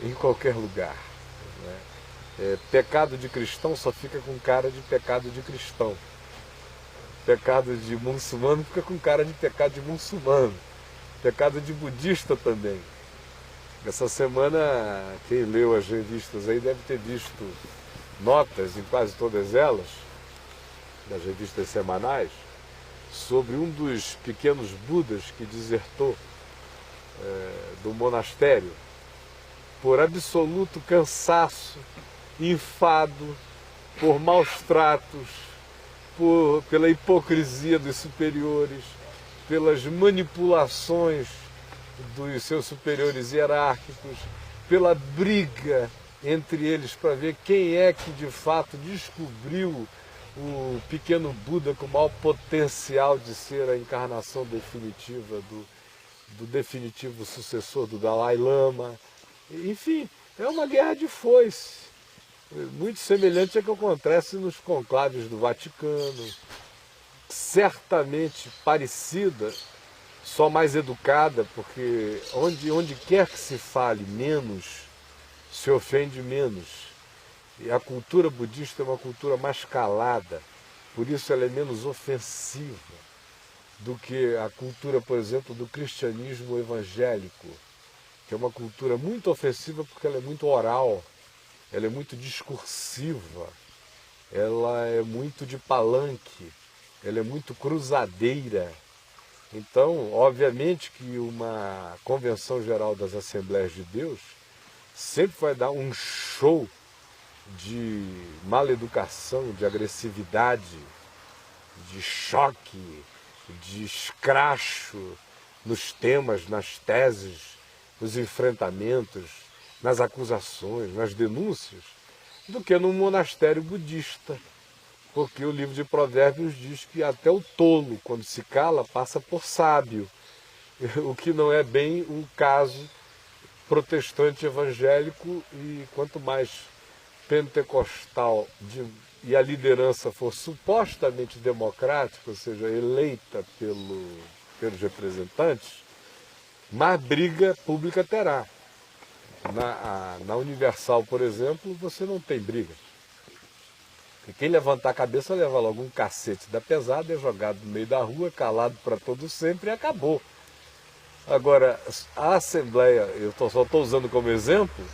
em qualquer lugar. Pecado de cristão só fica com cara de pecado de cristão. Pecado de muçulmano fica com cara de pecado de muçulmano. Pecado de budista também. Essa semana, quem leu as revistas aí deve ter visto notas em quase todas elas, das revistas semanais, sobre um dos pequenos budas que desertou do monastério por absoluto cansaço, enfado, por maus tratos, pela hipocrisia dos superiores, pelas manipulações dos seus superiores hierárquicos, pela briga entre eles para ver quem é que de fato descobriu o pequeno Buda com o maior potencial de ser a encarnação definitiva do definitivo sucessor do Dalai Lama. Enfim, é uma guerra de foice, muito semelhante ao que acontece nos conclaves do Vaticano, certamente parecida, só mais educada, porque onde quer que se fale menos, se ofende menos. E a cultura budista é uma cultura mais calada, por isso ela é menos ofensiva do que a cultura, por exemplo, do cristianismo evangélico, que é uma cultura muito ofensiva porque ela é muito oral, ela é muito discursiva, ela é muito de palanque, ela é muito cruzadeira. Então, obviamente que uma Convenção Geral das Assembleias de Deus sempre vai dar um show de maleducação, de agressividade, de choque, de escracho nos temas, nas teses, nos enfrentamentos, nas acusações, nas denúncias, do que num monastério budista. Porque o livro de Provérbios diz que até o tolo, quando se cala, passa por sábio, o que não é bem o caso protestante evangélico, e quanto mais pentecostal e a liderança for supostamente democrática, ou seja, eleita pelos representantes, mais briga pública terá. Na Universal, por exemplo, você não tem briga. E quem levantar a cabeça leva logo um cacete da pesada, é jogado no meio da rua, calado para todo sempre e acabou. Agora, a Assembleia, eu só estou usando como exemplo,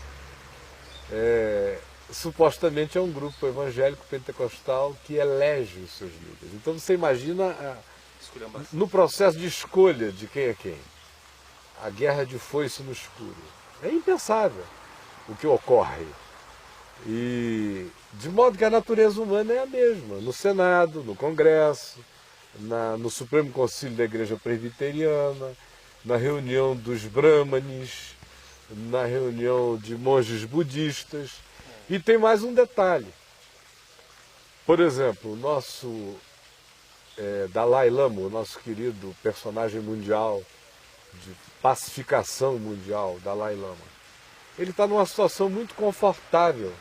supostamente é um grupo evangélico pentecostal que elege os seus líderes. Então você imagina no processo de escolha de quem é quem. A guerra de foice no escuro. É impensável o que ocorre. E de modo que a natureza humana é a mesma, no Senado, no Congresso, no Supremo Concílio da Igreja Presbiteriana, na reunião dos brahmanes, na reunião de monges budistas. E tem mais um detalhe. Por exemplo, o nosso Dalai Lama, o nosso querido personagem mundial, de pacificação mundial, Dalai Lama, ele está numa situação muito confortável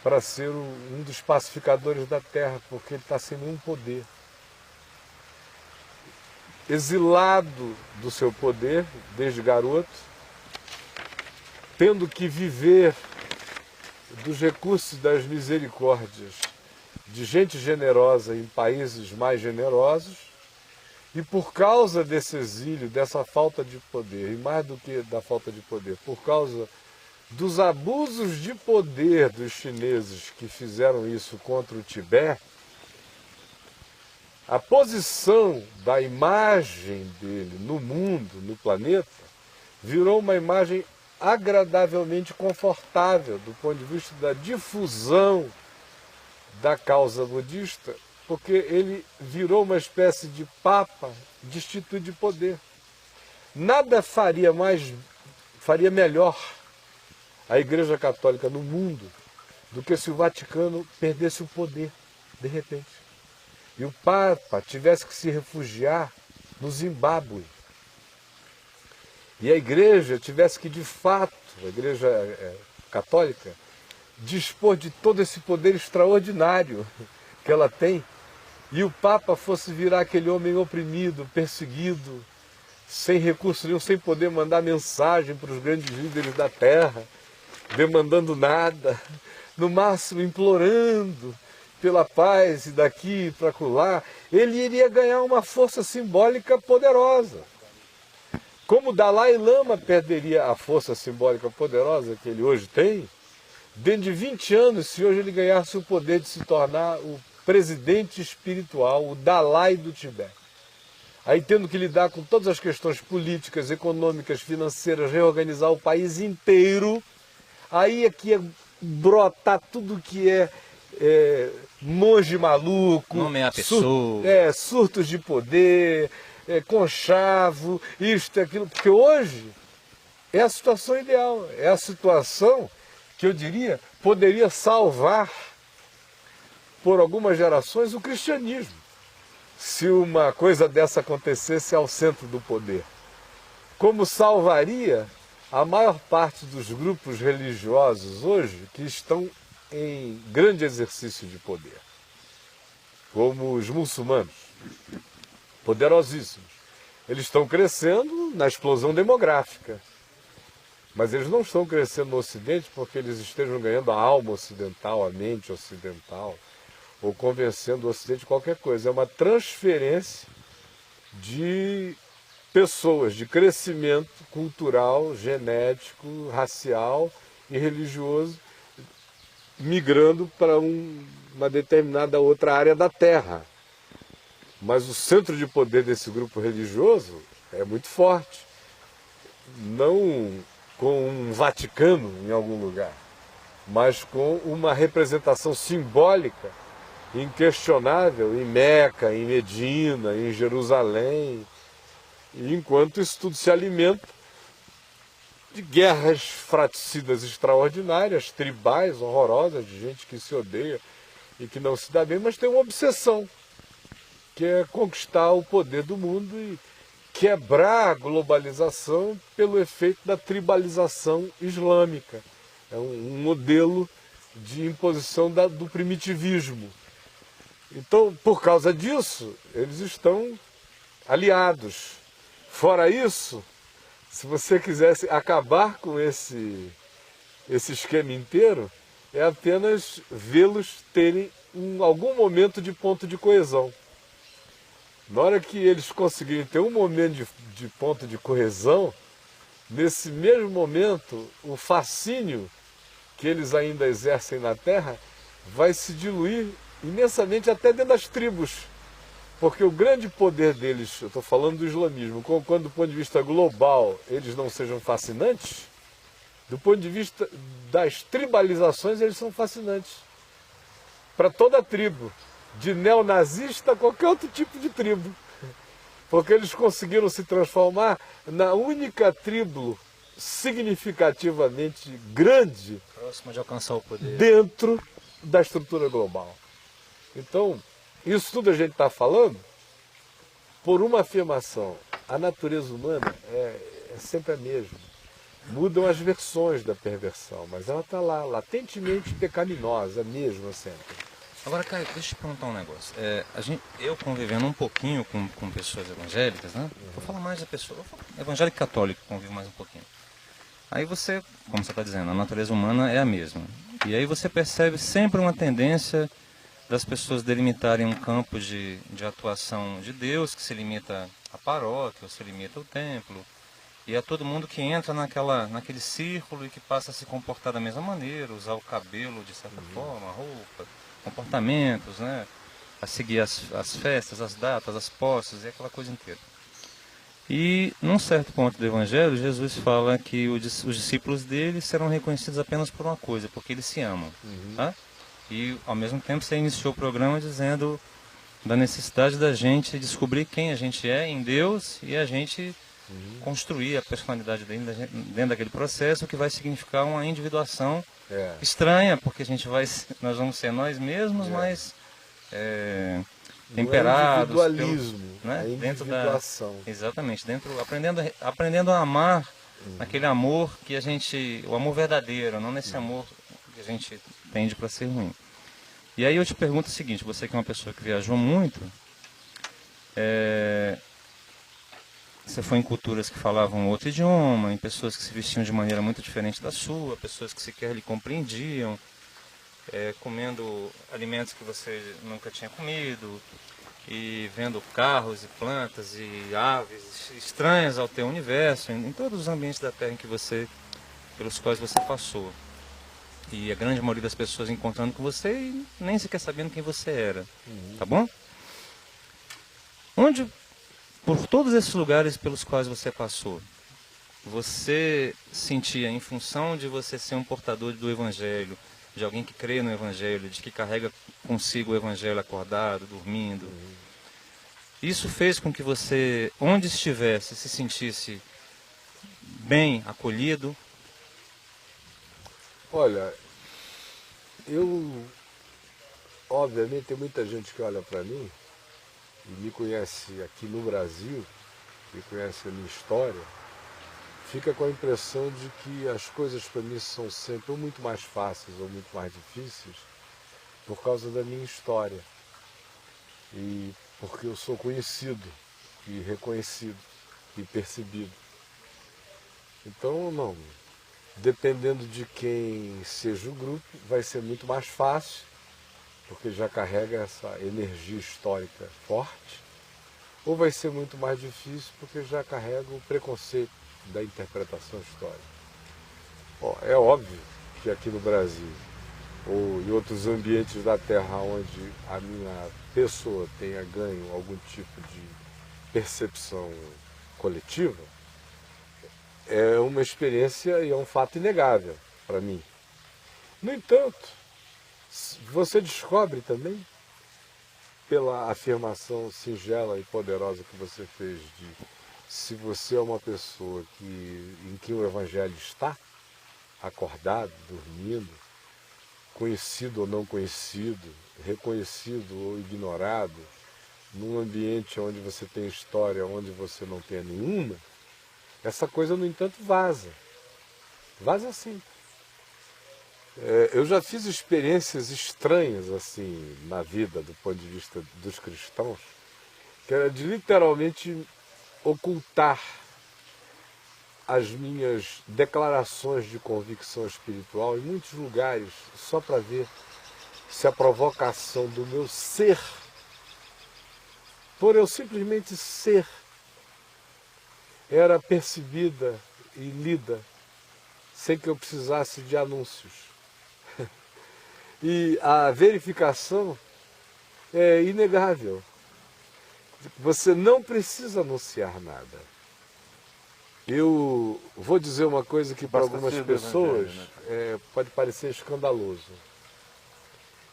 para ser um dos pacificadores da Terra, porque ele está sem nenhum poder. Exilado do seu poder desde garoto, tendo que viver dos recursos das misericórdias de gente generosa em países mais generosos, e por causa desse exílio, dessa falta de poder, e mais do que da falta de poder, por causa dos abusos de poder dos chineses que fizeram isso contra o Tibete, a posição da imagem dele no mundo, no planeta, virou uma imagem agradavelmente confortável do ponto de vista da difusão da causa budista, porque ele virou uma espécie de papa destituído de poder. Nada faria melhor a Igreja Católica no mundo do que se o Vaticano perdesse o poder, de repente. E o Papa tivesse que se refugiar no Zimbábue. E a Igreja tivesse que, de fato, a Igreja Católica, dispor de todo esse poder extraordinário que ela tem, e o Papa fosse virar aquele homem oprimido, perseguido, sem recurso nenhum, sem poder mandar mensagem para os grandes líderes da terra, demandando nada, no máximo implorando pela paz e daqui para acolá, ele iria ganhar uma força simbólica poderosa. Como o Dalai Lama perderia a força simbólica poderosa que ele hoje tem, dentro de 20 anos, se hoje ele ganhasse o poder de se tornar o presidente espiritual, o Dalai do Tibete. Aí tendo que lidar com todas as questões políticas, econômicas, financeiras, reorganizar o país inteiro, aí é que ia brotar tudo que é monge maluco, nomear pessoa, surtos de poder, conchavo, isto e aquilo, porque hoje é a situação ideal, é a situação que eu diria poderia salvar por algumas gerações o cristianismo, se uma coisa dessa acontecesse ao centro do poder. Como salvaria a maior parte dos grupos religiosos hoje que estão em grande exercício de poder, como os muçulmanos, poderosíssimos. Eles estão crescendo na explosão demográfica, mas eles não estão crescendo no Ocidente porque eles estejam ganhando a alma ocidental, a mente ocidental, ou convencendo o Ocidente de qualquer coisa. É uma transferência de pessoas, de crescimento cultural, genético, racial e religioso, migrando para uma determinada outra área da Terra. Mas o centro de poder desse grupo religioso é muito forte. Não com um Vaticano em algum lugar, mas com uma representação simbólica inquestionável em Meca, em Medina, em Jerusalém, e enquanto isso tudo se alimenta de guerras fratricidas extraordinárias, tribais, horrorosas, de gente que se odeia e que não se dá bem, mas tem uma obsessão, que é conquistar o poder do mundo e quebrar a globalização pelo efeito da tribalização islâmica. É um modelo de imposição do primitivismo. Então, por causa disso, eles estão aliados. Fora isso, se você quisesse acabar com esse esquema inteiro, é apenas vê-los terem algum momento de ponto de coesão. Na hora que eles conseguirem ter um momento de ponto de coesão, nesse mesmo momento, o fascínio que eles ainda exercem na Terra vai se diluir imensamente até dentro das tribos. Porque o grande poder deles, eu estou falando do islamismo, quando do ponto de vista global eles não sejam fascinantes, do ponto de vista das tribalizações eles são fascinantes. Para toda a tribo, de neonazista a qualquer outro tipo de tribo. Porque eles conseguiram se transformar na única tribo significativamente grande Próxima de alcançar o poder. dentro da estrutura global. Então, isso tudo a gente está falando por uma afirmação. A natureza humana é sempre a mesma. Mudam as versões da perversão, mas ela está lá, latentemente pecaminosa, mesmo sempre. Agora, Caio, deixa eu te perguntar um negócio. Eu convivendo um pouquinho com pessoas evangélicas, né? Vou falar mais da pessoa evangélica e católica, convivo mais um pouquinho. Aí você, como você está dizendo, a natureza humana é a mesma. E aí você percebe sempre uma tendência das pessoas delimitarem um campo de atuação de Deus, que se limita à paróquia, ou se limita ao templo, e a todo mundo que entra naquele círculo e que passa a se comportar da mesma maneira, usar o cabelo de certa forma, a roupa, comportamentos, né? A seguir as festas, as datas, as posses e aquela coisa inteira. E num certo ponto do Evangelho, Jesus fala que os discípulos dele serão reconhecidos apenas por uma coisa, porque eles se amam. Tá? E ao mesmo tempo você iniciou o programa dizendo da necessidade da gente descobrir quem a gente é em Deus e a gente construir a personalidade dentro daquele processo, que vai significar uma individuação estranha, porque nós vamos ser nós mesmos, mas temperados, Não é individualismo, né? é individuação. Exatamente, aprendendo a amar aquele amor o amor verdadeiro, não nesse amor que a gente tende para ser ruim. E aí eu te pergunto o seguinte, você que é uma pessoa que viajou muito, você foi em culturas que falavam outro idioma, em pessoas que se vestiam de maneira muito diferente da sua, pessoas que sequer lhe compreendiam, comendo alimentos que você nunca tinha comido, e vendo carros e plantas e aves estranhas ao teu universo, em todos os ambientes da Terra pelos quais você passou. E a grande maioria das pessoas encontrando com você e nem sequer sabendo quem você era. Tá bom? Por todos esses lugares pelos quais você passou, você sentia, em função de você ser um portador do Evangelho, de alguém que crê no Evangelho, de que carrega consigo o Evangelho acordado, dormindo, isso fez com que você, onde estivesse, se sentisse bem acolhido? Olha, obviamente tem muita gente que olha para mim e me conhece aqui no Brasil, que conhece a minha história, fica com a impressão de que as coisas para mim são sempre ou muito mais fáceis ou muito mais difíceis por causa da minha história. E porque eu sou conhecido e reconhecido e percebido. Então, não. Dependendo de quem seja o grupo, vai ser muito mais fácil, porque já carrega essa energia histórica forte, ou vai ser muito mais difícil, porque já carrega o preconceito da interpretação histórica. Bom, é óbvio que aqui no Brasil, ou em outros ambientes da Terra onde a minha pessoa tenha ganho algum tipo de percepção coletiva, é uma experiência e é um fato inegável para mim. No entanto, você descobre também, pela afirmação singela e poderosa que você fez de se você é uma pessoa em que o Evangelho está, acordado, dormindo, conhecido ou não conhecido, reconhecido ou ignorado, num ambiente onde você tem história, onde você não tem nenhuma, essa coisa, no entanto, vaza. Vaza sim. Eu já fiz experiências estranhas assim na vida, do ponto de vista dos cristãos, que era de literalmente ocultar as minhas declarações de convicção espiritual em muitos lugares, só para ver se a provocação do meu ser, por eu simplesmente ser, era percebida e lida sem que eu precisasse de anúncios. E a verificação é inegável. Você não precisa anunciar nada. Eu vou dizer uma coisa que para algumas pessoas pode parecer escandaloso.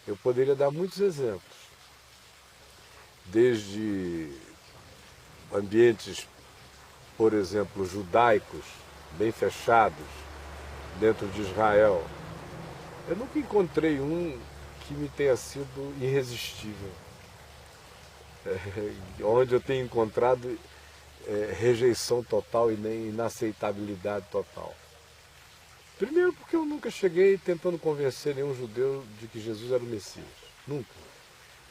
Eu poderia dar muitos exemplos. Desde ambientes, por exemplo, judaicos, bem fechados, dentro de Israel, eu nunca encontrei um que me tenha sido irresistível. Onde eu tenho encontrado rejeição total e nem inaceitabilidade total. Primeiro porque eu nunca cheguei tentando convencer nenhum judeu de que Jesus era o Messias. Nunca.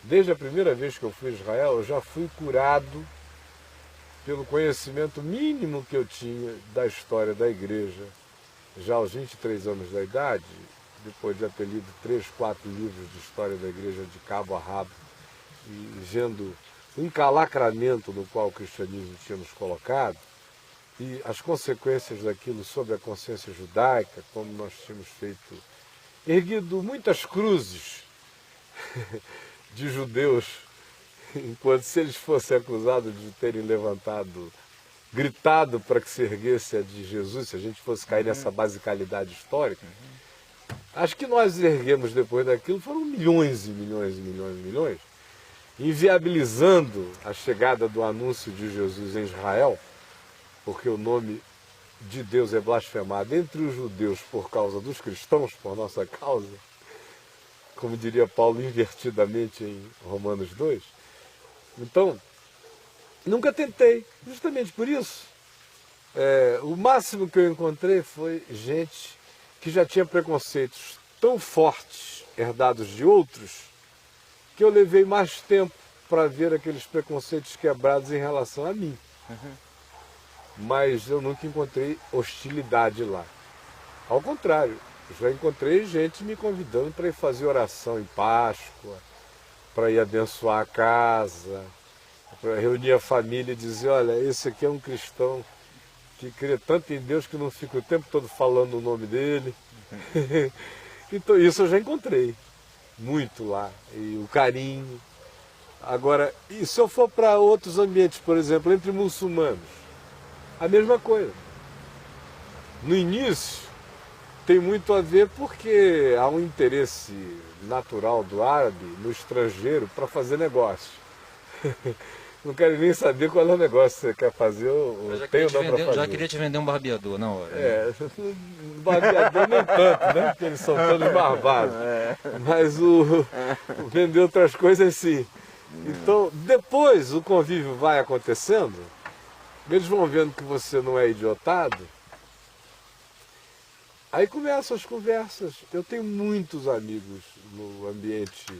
Desde a primeira vez que eu fui a Israel, eu já fui curado pelo conhecimento mínimo que eu tinha da história da igreja. Já aos 23 anos da idade, depois de ter lido 3, 4 livros de história da igreja de cabo a rabo, e vendo o encalacramento no qual o cristianismo tinha nos colocado, e as consequências daquilo sobre a consciência judaica, como nós tínhamos feito, erguido muitas cruzes de judeus, enquanto se eles fossem acusados de terem gritado para que se erguesse a de Jesus, se a gente fosse cair nessa basicalidade histórica, acho que nós erguemos depois daquilo foram milhões e milhões e milhões e milhões, inviabilizando a chegada do anúncio de Jesus em Israel, porque o nome de Deus é blasfemado entre os judeus por causa dos cristãos, por nossa causa, como diria Paulo invertidamente em Romanos 2. Então, nunca tentei, justamente por isso. O máximo que eu encontrei foi gente que já tinha preconceitos tão fortes, herdados de outros, que eu levei mais tempo para ver aqueles preconceitos quebrados em relação a mim. Mas eu nunca encontrei hostilidade lá. Ao contrário, já encontrei gente me convidando para ir fazer oração em Páscoa, para ir abençoar a casa, para reunir a família e dizer, olha, esse aqui é um cristão que crê tanto em Deus que não fica o tempo todo falando o nome dele. Então isso eu já encontrei muito lá, e o carinho. Agora, e se eu for para outros ambientes, por exemplo, entre muçulmanos, a mesma coisa. No início, tem muito a ver porque há um interesse natural do árabe no estrangeiro para fazer negócio. Não quero nem saber qual é o negócio que você quer fazer ou tem ou não para fazer. Já queria te vender um barbeador na hora. Barbeador nem tanto, né? Porque eles são todos barbados. Mas vender outras coisas sim. Então, depois o convívio vai acontecendo, eles vão vendo que você não é idiotado, aí começam as conversas. Eu tenho muitos amigos no ambiente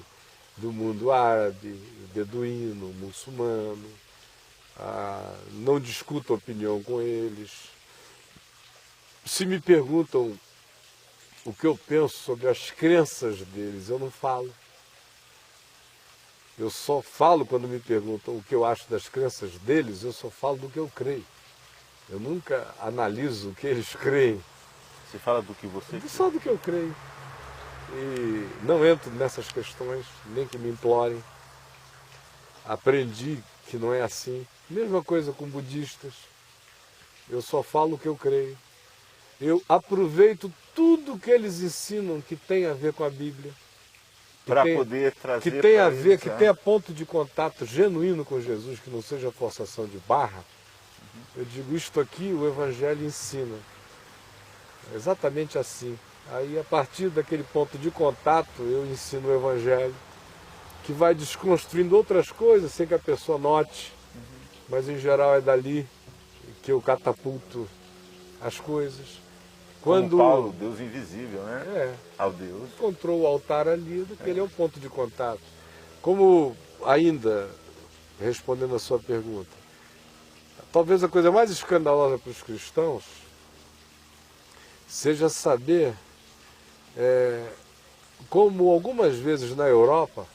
do mundo árabe, beduíno, muçulmano, não discuto opinião com eles. Se me perguntam o que eu penso sobre as crenças deles, eu não falo. Eu só falo quando me perguntam o que eu acho das crenças deles, eu só falo do que eu creio. Eu nunca analiso o que eles creem. Você fala do que você crê? Só do que eu creio. E não entro nessas questões, nem que me implorem. Aprendi que não é assim. Mesma coisa com budistas. Eu só falo o que eu creio. Eu aproveito tudo que eles ensinam que tem a ver com a Bíblia. Para poder trazer. Que tem a ver, que tenha ponto de contato genuíno com Jesus, que não seja forçação de barra. Eu digo, isto aqui o Evangelho ensina. É exatamente assim. Aí, a partir daquele ponto de contato, eu ensino o Evangelho, que vai desconstruindo outras coisas, sem que a pessoa note, mas em geral é dali que eu catapulto as coisas. Quando Paulo, Deus invisível, né? Ao Deus. Encontrou o altar ali, aquele é o ponto de contato. Como ainda, respondendo a sua pergunta, talvez a coisa mais escandalosa para os cristãos seja saber como algumas vezes na Europa,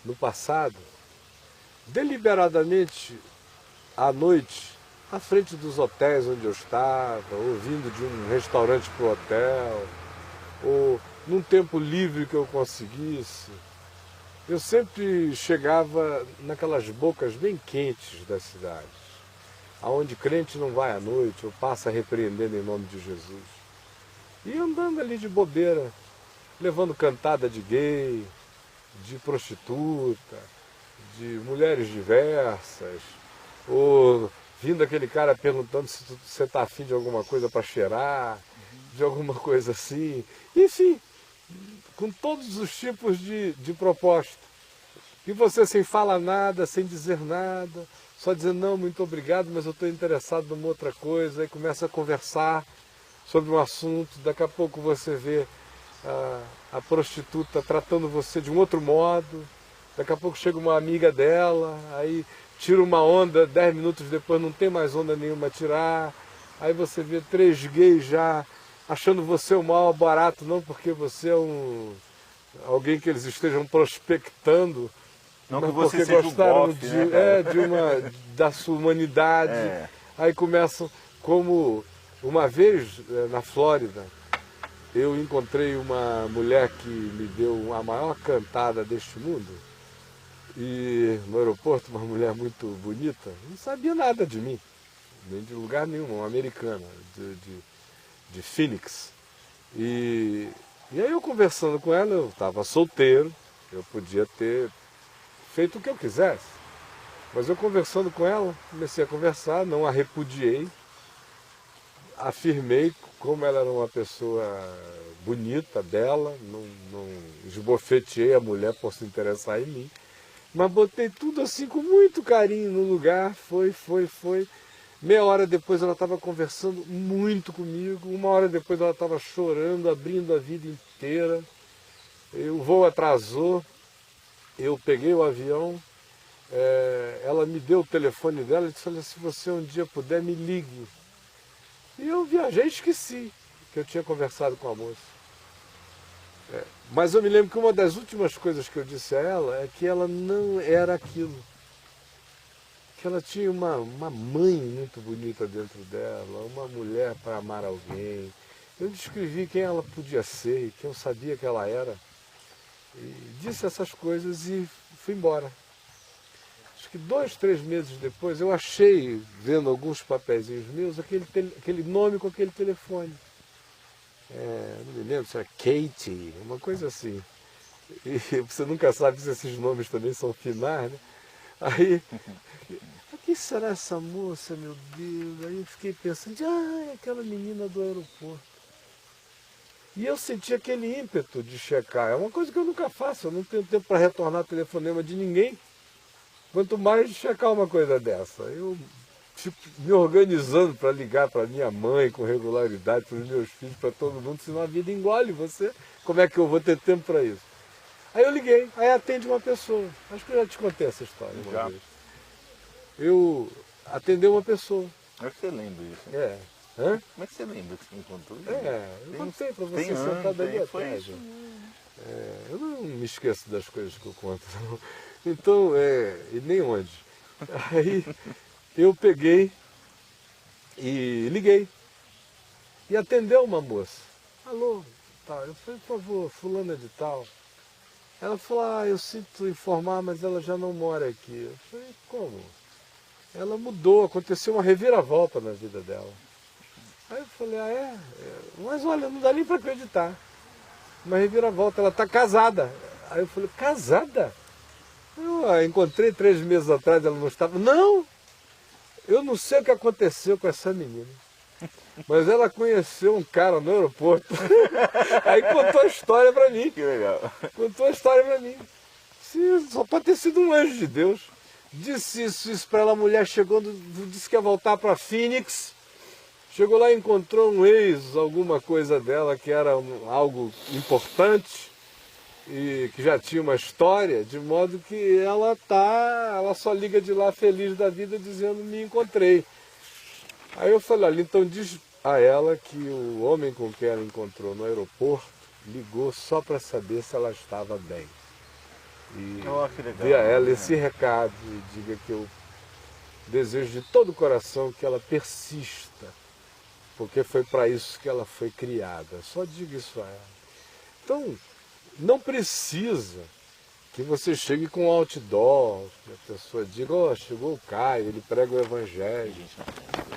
no passado, deliberadamente, à noite, à frente dos hotéis onde eu estava, ou vindo de um restaurante para o hotel, ou num tempo livre que eu conseguisse, eu sempre chegava naquelas bocas bem quentes das cidades, aonde crente não vai à noite, ou passa repreendendo em nome de Jesus. E andando ali de bobeira, levando cantada de gay, de prostituta, de mulheres diversas, ou vindo aquele cara perguntando se você está afim de alguma coisa para cheirar, de alguma coisa assim. Enfim, com todos os tipos de proposta. E você sem falar nada, sem dizer nada, só dizendo, não, muito obrigado, mas eu estou interessado numa outra coisa, aí começa a conversar sobre um assunto, daqui a pouco você vê a prostituta tratando você de um outro modo, daqui a pouco chega uma amiga dela, aí tira uma onda, 10 minutos depois não tem mais onda nenhuma a tirar, aí você vê 3 gays já achando você o maior barato, não porque você é alguém que eles estejam prospectando, Não que mas você porque seja gostaram o bofe, né, cara? da sua humanidade. Aí começam, como uma vez na Flórida, eu encontrei uma mulher que me deu a maior cantada deste mundo. E no aeroporto, uma mulher muito bonita, não sabia nada de mim, nem de lugar nenhum, uma americana, de Phoenix. E aí eu conversando com ela, eu estava solteiro, eu podia ter feito o que eu quisesse. Mas eu conversando com ela, comecei a conversar, não a repudiei, afirmei como ela era uma pessoa bonita, bela, não esbofeteei a mulher por se interessar em mim, mas botei tudo assim com muito carinho no lugar, foi. Meia hora depois ela estava conversando muito comigo, 1 hora depois ela estava chorando, abrindo a vida inteira, o voo atrasou, eu peguei o avião, ela me deu o telefone dela e disse, olha, se você um dia puder, me ligue. E eu viajei e esqueci que eu tinha conversado com a moça. Mas eu me lembro que uma das últimas coisas que eu disse a ela é que ela não era aquilo. Que ela tinha uma mãe muito bonita dentro dela, uma mulher para amar alguém. Eu descrevi quem ela podia ser e quem eu sabia que ela era. E disse essas coisas e fui embora. Acho que 2, 3 meses depois eu achei, vendo alguns papeizinhos meus, aquele nome com aquele telefone. Não me lembro se era Katie, uma coisa assim. E você nunca sabe se esses nomes também são finais, né? Aí, quem será essa moça, meu Deus? Aí eu fiquei pensando, é aquela menina do aeroporto. E eu senti aquele ímpeto de checar. É uma coisa que eu nunca faço, eu não tenho tempo para retornar telefonema de ninguém. Quanto mais de checar uma coisa dessa. Eu me organizando para ligar para minha mãe com regularidade, para os meus filhos, para todo mundo, senão a vida engole você. Como é que eu vou ter tempo para isso? Aí eu liguei, aí atende uma pessoa. Acho que eu já te contei essa história uma vez. Eu atendi uma pessoa. Como é que você lembra isso? Hã? Como é que você lembra que você me contou? Eu contei para você sentado ali atrás. Eu não me esqueço das coisas que eu conto. Não. Então, e nem onde. Aí eu peguei e liguei. E atendeu uma moça. Alô, tal. Eu falei, por favor, fulana de tal. Ela falou, eu sinto informar, mas ela já não mora aqui. Eu falei, como? Ela mudou, aconteceu uma reviravolta na vida dela. Aí eu falei, mas olha, não dá nem para acreditar. Uma reviravolta, ela está casada. Aí eu falei, casada? Eu encontrei 3 meses atrás, ela não estava. Não! Eu não sei o que aconteceu com essa menina. Mas ela conheceu um cara no aeroporto. Aí contou a história para mim. Que legal. Contou a história para mim. Só pode ter sido um anjo de Deus. Disse isso para ela, a mulher chegou, disse que ia voltar para Phoenix. Chegou lá e encontrou um ex, alguma coisa dela que era algo importante e que já tinha uma história, de modo que ela só liga de lá feliz da vida dizendo, me encontrei. Aí eu falei, olha, então diz a ela que o homem com quem ela encontrou no aeroporto ligou só para saber se ela estava bem. E que legal, dê a ela esse recado e diga que eu desejo de todo o coração que ela persista, porque foi para isso que ela foi criada. Só diga isso a ela. Então, não precisa que você chegue com um outdoor, que a pessoa diga, chegou o Caio, ele prega o Evangelho.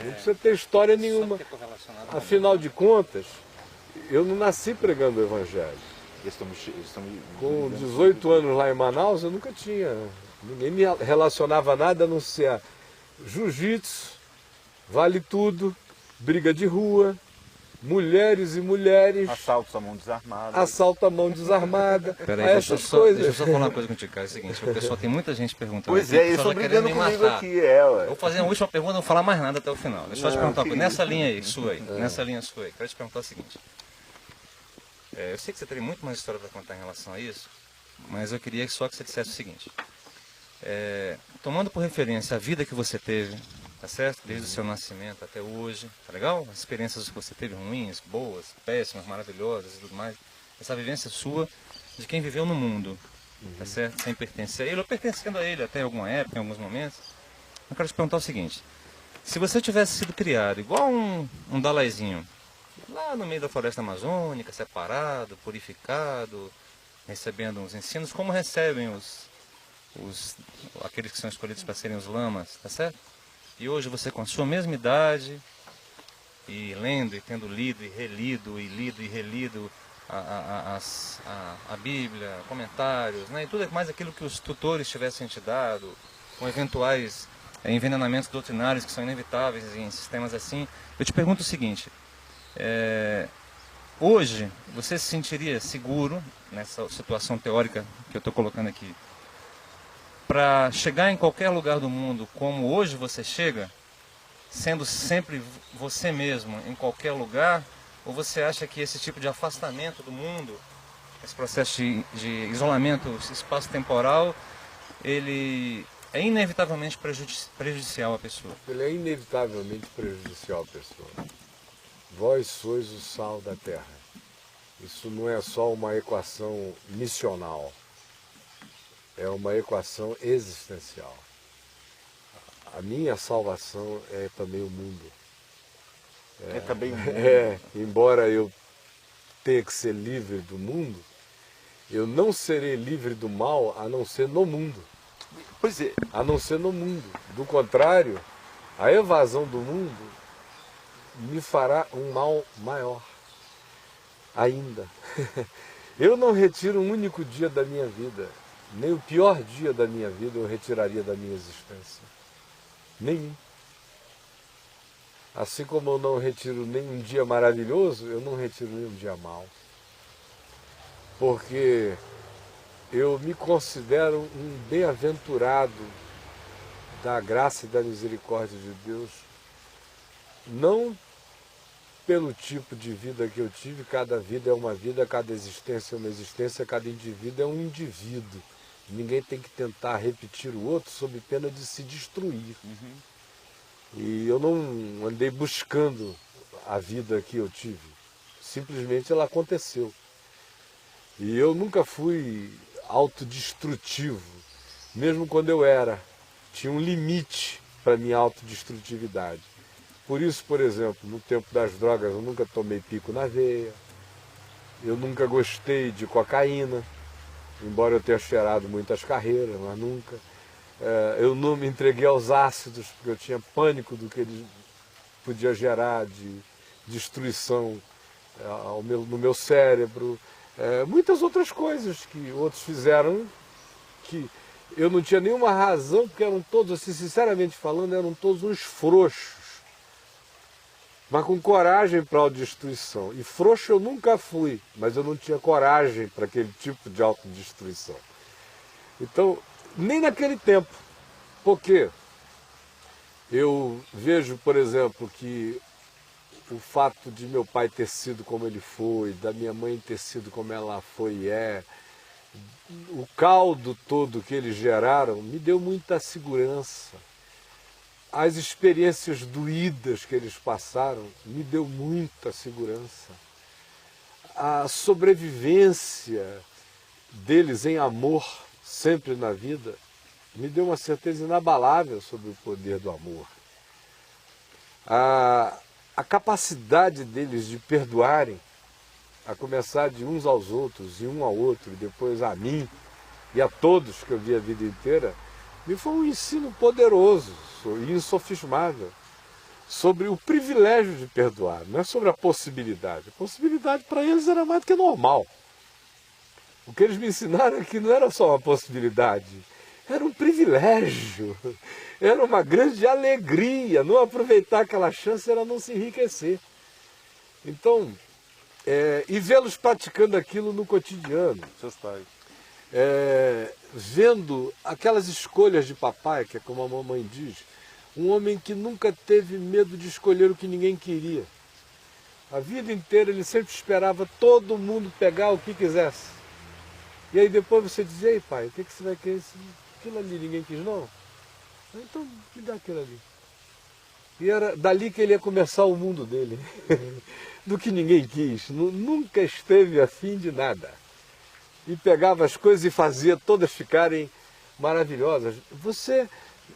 Não precisa ter história nenhuma. Afinal de contas, eu não nasci pregando o Evangelho. Com 18 anos lá em Manaus, eu nunca tinha. Ninguém me relacionava a nada a não ser jiu-jitsu, vale tudo, briga de rua, mulheres e mulheres, Assaltos à mão desarmada. assalto à mão desarmada, Peraí, essas deixa coisas. eu só falar uma coisa contigo, cara. É o seguinte, o pessoal tem muita gente perguntando. Pois aqui, é, o eles pessoal estão já brigando querendo me comigo matar. aqui, Eu ué. vou fazer uma última pergunta, não vou falar mais nada até o final. Deixa eu te perguntar, que nessa linha aí, sua aí, nessa linha sua aí, quero te perguntar o seguinte. Eu sei que você teria muito mais história para contar em relação a isso, mas eu queria só que você dissesse o seguinte. Tomando por referência a vida que você teve, tá certo? Desde o seu nascimento até hoje, tá legal? As experiências que você teve ruins, boas, péssimas, maravilhosas e tudo mais. Essa vivência sua de quem viveu no mundo, tá certo? Sem pertencer a ele ou pertencendo a ele até em alguma época, em alguns momentos. Eu quero te perguntar o seguinte. Se você tivesse sido criado igual um dalaizinho, lá no meio da floresta amazônica, separado, purificado, recebendo uns ensinos, como recebem aqueles que são escolhidos para serem os lamas, tá certo? E hoje você com a sua mesma idade, e lendo, e tendo lido, e relido, e lido, e relido a Bíblia, comentários, né? E tudo mais aquilo que os tutores tivessem te dado, com eventuais envenenamentos doutrinários que são inevitáveis em sistemas assim. Eu te pergunto o seguinte, hoje você se sentiria seguro, nessa situação teórica que eu estou colocando aqui, para chegar em qualquer lugar do mundo como hoje você chega, sendo sempre você mesmo em qualquer lugar, ou você acha que esse tipo de afastamento do mundo, esse processo de isolamento espaço-temporal, ele é inevitavelmente prejudicial à pessoa? Ele é inevitavelmente prejudicial à pessoa. Vós sois o sal da terra. Isso não é só uma equação missional. É uma equação existencial. A minha salvação é também o mundo. É também o mundo. Embora eu tenha que ser livre do mundo, eu não serei livre do mal a não ser no mundo. Pois é. A não ser no mundo. Do contrário, a evasão do mundo me fará um mal maior ainda. Eu não retiro um único dia da minha vida. Nem o pior dia da minha vida eu retiraria da minha existência. Nenhum. Assim como eu não retiro nenhum dia maravilhoso, eu não retiro nenhum dia mau. Porque eu me considero um bem-aventurado da graça e da misericórdia de Deus. Não pelo tipo de vida que eu tive, cada vida é uma vida, cada existência é uma existência, cada indivíduo é um indivíduo. Ninguém tem que tentar repetir o outro sob pena de se destruir. E eu não andei buscando a vida que eu tive. Simplesmente ela aconteceu. E eu nunca fui autodestrutivo, mesmo quando eu era. Tinha um limite para a minha autodestrutividade. Por isso, por exemplo, no tempo das drogas eu nunca tomei pico na veia, eu nunca gostei de cocaína, embora eu tenha cheirado muitas carreiras, mas nunca. Eu não me entreguei aos ácidos, porque eu tinha pânico do que ele podia gerar de destruição no meu cérebro. Muitas outras coisas que outros fizeram, que eu não tinha nenhuma razão, porque eram todos, assim, sinceramente falando, eram todos uns frouxos, mas com coragem para a autodestruição. E frouxo eu nunca fui, mas eu não tinha coragem para aquele tipo de autodestruição. Então, nem naquele tempo. Por quê? Eu vejo, por exemplo, que o fato de meu pai ter sido como ele foi, da minha mãe ter sido como ela foi e é, o caldo todo que eles geraram me deu muita segurança. As experiências doídas que eles passaram me deu muita segurança. A sobrevivência deles em amor, sempre na vida, me deu uma certeza inabalável sobre o poder do amor. A capacidade deles de perdoarem, a começar de uns aos outros, e um ao outro, e depois a mim, e a todos que eu vi a vida inteira, me foi um ensino poderoso e insofismável sobre o privilégio de perdoar, não é sobre a possibilidade. A possibilidade para eles era mais do que normal. O que eles me ensinaram é que não era só uma possibilidade, era um privilégio, era uma grande alegria. Não aproveitar aquela chance era não se enriquecer. Então, e vê-los praticando aquilo no cotidiano. Seus pais. Vendo aquelas escolhas de papai, que é como a mamãe diz, um homem que nunca teve medo de escolher o que ninguém queria. A vida inteira ele sempre esperava todo mundo pegar o que quisesse. E aí depois você dizia, ei pai, o que você vai querer? Aquilo ali ninguém quis não? Então me dá aquilo ali. E era dali que ele ia começar o mundo dele. Do que ninguém quis. Nunca esteve afim de nada. E pegava as coisas e fazia todas ficarem maravilhosas. Você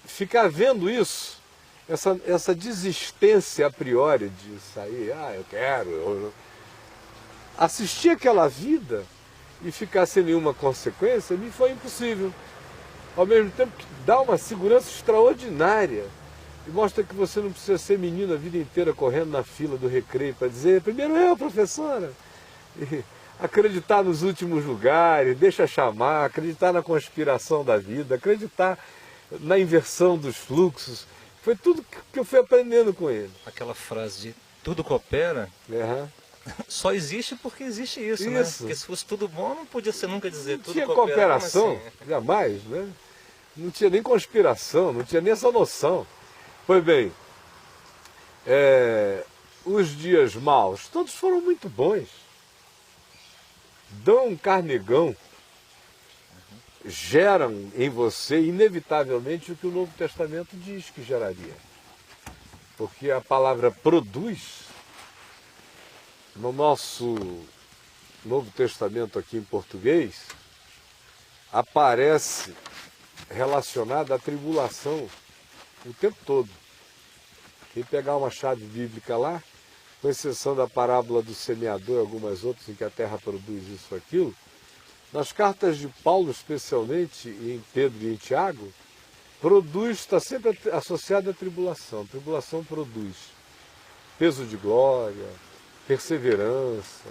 ficar vendo isso, essa desistência a priori de sair, eu quero. Assistir aquela vida e ficar sem nenhuma consequência, me foi impossível. Ao mesmo tempo que dá uma segurança extraordinária e mostra que você não precisa ser menino a vida inteira correndo na fila do recreio para dizer, primeiro eu, professora. E acreditar nos últimos lugares, deixa chamar, acreditar na conspiração da vida, acreditar na inversão dos fluxos. Foi tudo que eu fui aprendendo com ele. Aquela frase de tudo coopera, só existe porque existe isso, né? Porque se fosse tudo bom, não podia ser nunca dizer tudo coopera. Não tinha cooperação, assim? Jamais, né? Não tinha nem conspiração, não tinha nem essa noção. Pois bem, os dias maus, todos foram muito bons. Dom Carnegão geram em você, inevitavelmente, o que o Novo Testamento diz que geraria. Porque a palavra produz, no nosso Novo Testamento aqui em português, aparece relacionada à tribulação o tempo todo. Quem pegar uma chave bíblica lá, com exceção da parábola do semeador e algumas outras em que a terra produz isso ou aquilo, nas cartas de Paulo, especialmente em Pedro e em Tiago, produz, está sempre associado à tribulação. A tribulação produz peso de glória, perseverança,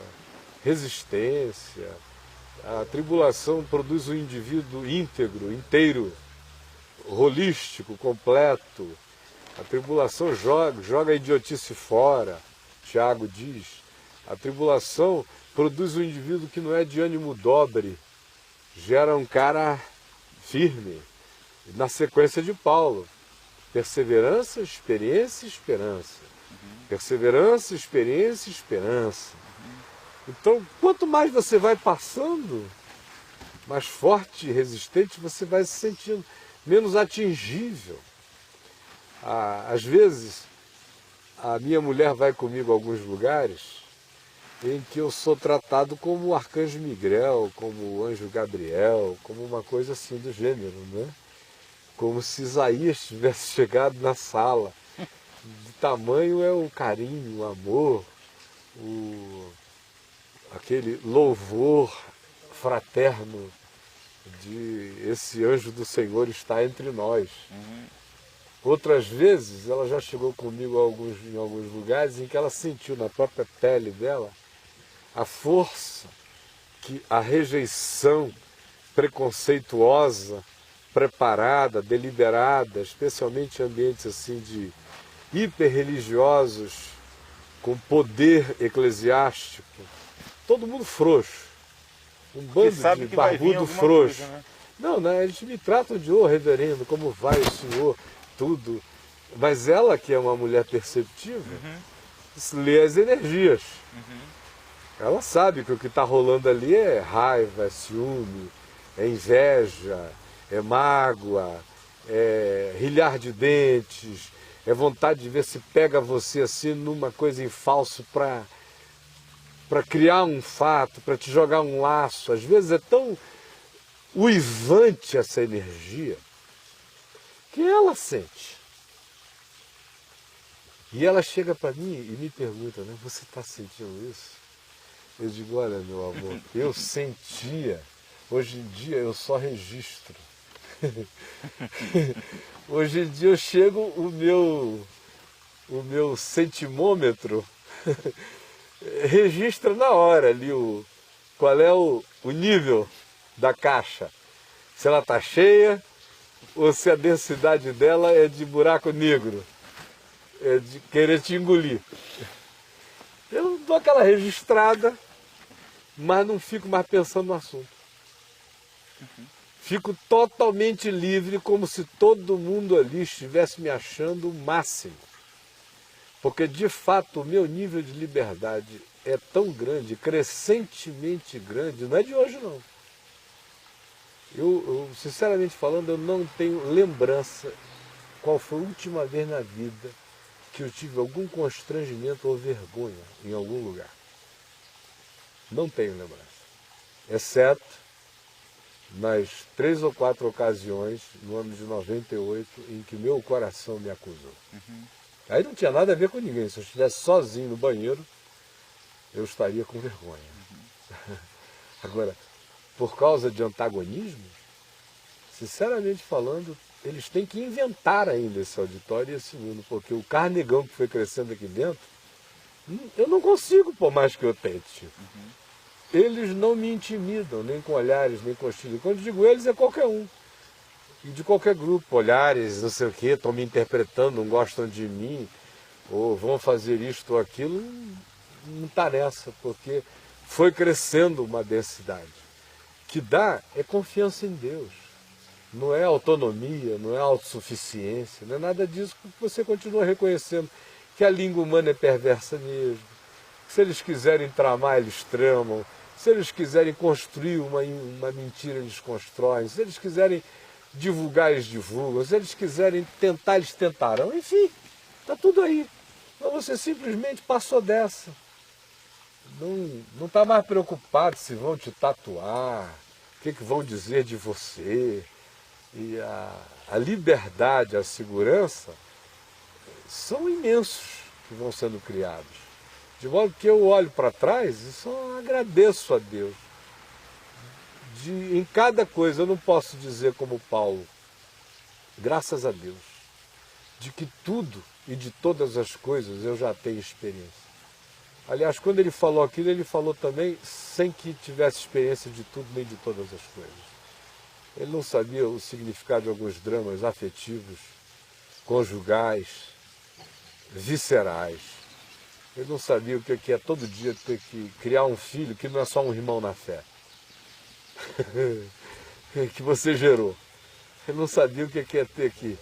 resistência. A tribulação produz um indivíduo íntegro, inteiro, holístico, completo. A tribulação joga a idiotice fora, Tiago diz. A tribulação produz um indivíduo que não é de ânimo dobre, gera um cara firme. Na sequência de Paulo, perseverança, experiência e esperança. Perseverança, experiência e esperança. Então, quanto mais você vai passando, mais forte e resistente você vai se sentindo, menos atingível. Às vezes, a minha mulher vai comigo a alguns lugares em que eu sou tratado como o arcanjo Miguel, como o anjo Gabriel, como uma coisa assim do gênero, né? Como se Isaías tivesse chegado na sala. De tamanho é o carinho, o amor, aquele louvor fraterno de esse anjo do Senhor está entre nós. Outras vezes, ela já chegou comigo em alguns lugares em que ela sentiu na própria pele dela a força que a rejeição preconceituosa, preparada, deliberada, especialmente em ambientes assim de hiperreligiosos, com poder eclesiástico, todo mundo frouxo, um bando de barbudo frouxo. Coisa, né? Não, né, eles me tratam de reverendo, como vai o senhor, tudo. Mas ela, que é uma mulher perceptiva, lê as energias. Ela sabe que o que está rolando ali é raiva, é ciúme, é inveja, é mágoa, é rilhar de dentes, é vontade de ver se pega você assim numa coisa em falso para criar um fato, para te jogar um laço. Às vezes é tão uivante essa energia que ela sente. E ela chega para mim e me pergunta, né, você está sentindo isso? Eu digo, olha meu amor, eu sentia, hoje em dia eu só registro. Hoje em dia eu chego, o meu sentimômetro registra na hora ali qual é o nível da caixa. Se ela está cheia, ou se a densidade dela é de buraco negro, é de querer te engolir. Eu dou aquela registrada, mas não fico mais pensando no assunto. Fico totalmente livre, como se todo mundo ali estivesse me achando o máximo. Porque, de fato, o meu nível de liberdade é tão grande, crescentemente grande, não é de hoje, não. Sinceramente falando, eu não tenho lembrança qual foi a última vez na vida que eu tive algum constrangimento ou vergonha em algum lugar. Não tenho lembrança. Exceto nas 3 ou 4 ocasiões, no ano de 98, em que meu coração me acusou. Aí não tinha nada a ver com ninguém. Se eu estivesse sozinho no banheiro, eu estaria com vergonha. Agora, por causa de antagonismo, sinceramente falando, eles têm que inventar ainda esse auditório e esse mundo, porque o carnegão que foi crescendo aqui dentro, eu não consigo, por mais que eu tente. Eles não me intimidam, nem com olhares, nem com hostilidade. Quando digo eles, é qualquer um. E de qualquer grupo, olhares, não sei o quê, estão me interpretando, não gostam de mim, ou vão fazer isto ou aquilo, não está nessa, porque foi crescendo uma densidade. Que dá é confiança em Deus. Não é autonomia, não é autossuficiência, não é nada disso, porque você continua reconhecendo que a língua humana é perversa mesmo. Se eles quiserem tramar, eles tramam. Se eles quiserem construir uma mentira, eles constroem. Se eles quiserem divulgar, eles divulgam. Se eles quiserem tentar, eles tentarão. Enfim, está tudo aí. Mas você simplesmente passou dessa. Não está mais preocupado se vão te tatuar, o que vão dizer de você. E a liberdade, a segurança são imensos que vão sendo criados. De modo que eu olho para trás e só agradeço a Deus. Em cada coisa, eu não posso dizer como Paulo, graças a Deus, de que tudo e de todas as coisas eu já tenho experiência. Aliás, quando ele falou aquilo, ele falou também sem que tivesse experiência de tudo nem de todas as coisas. Ele não sabia o significado de alguns dramas afetivos, conjugais, viscerais. Ele não sabia o que é todo dia ter que criar um filho que não é só um irmão na fé, que você gerou. Ele não sabia o que é ter que,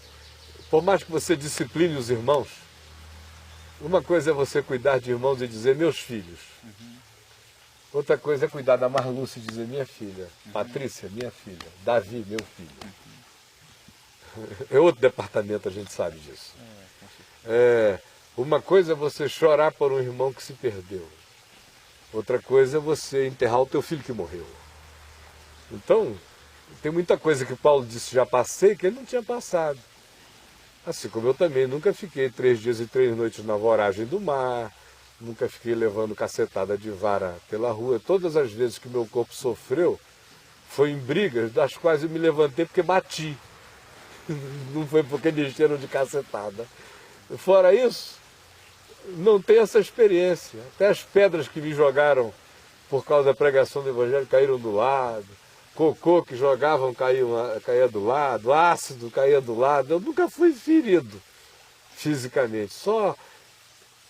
por mais que você discipline os irmãos, uma coisa é você cuidar de irmãos e dizer meus filhos. Outra coisa é cuidar da Marluce e dizer minha filha, Patrícia, minha filha, Davi, meu filho. É outro departamento, a gente sabe disso. Uma coisa é você chorar por um irmão que se perdeu. Outra coisa é você enterrar o teu filho que morreu. Então, tem muita coisa que Paulo disse já passei que ele não tinha passado. Assim como eu também nunca fiquei 3 dias e 3 noites na voragem do mar, nunca fiquei levando cacetada de vara pela rua. Todas as vezes que meu corpo sofreu, foi em brigas das quais eu me levantei porque bati. Não foi porque me encheram de cacetada. Fora isso, não tenho essa experiência. Até as pedras que me jogaram por causa da pregação do Evangelho caíram do lado. Cocô que jogavam caía do lado. Ácido caía do lado. Eu nunca fui ferido fisicamente. Só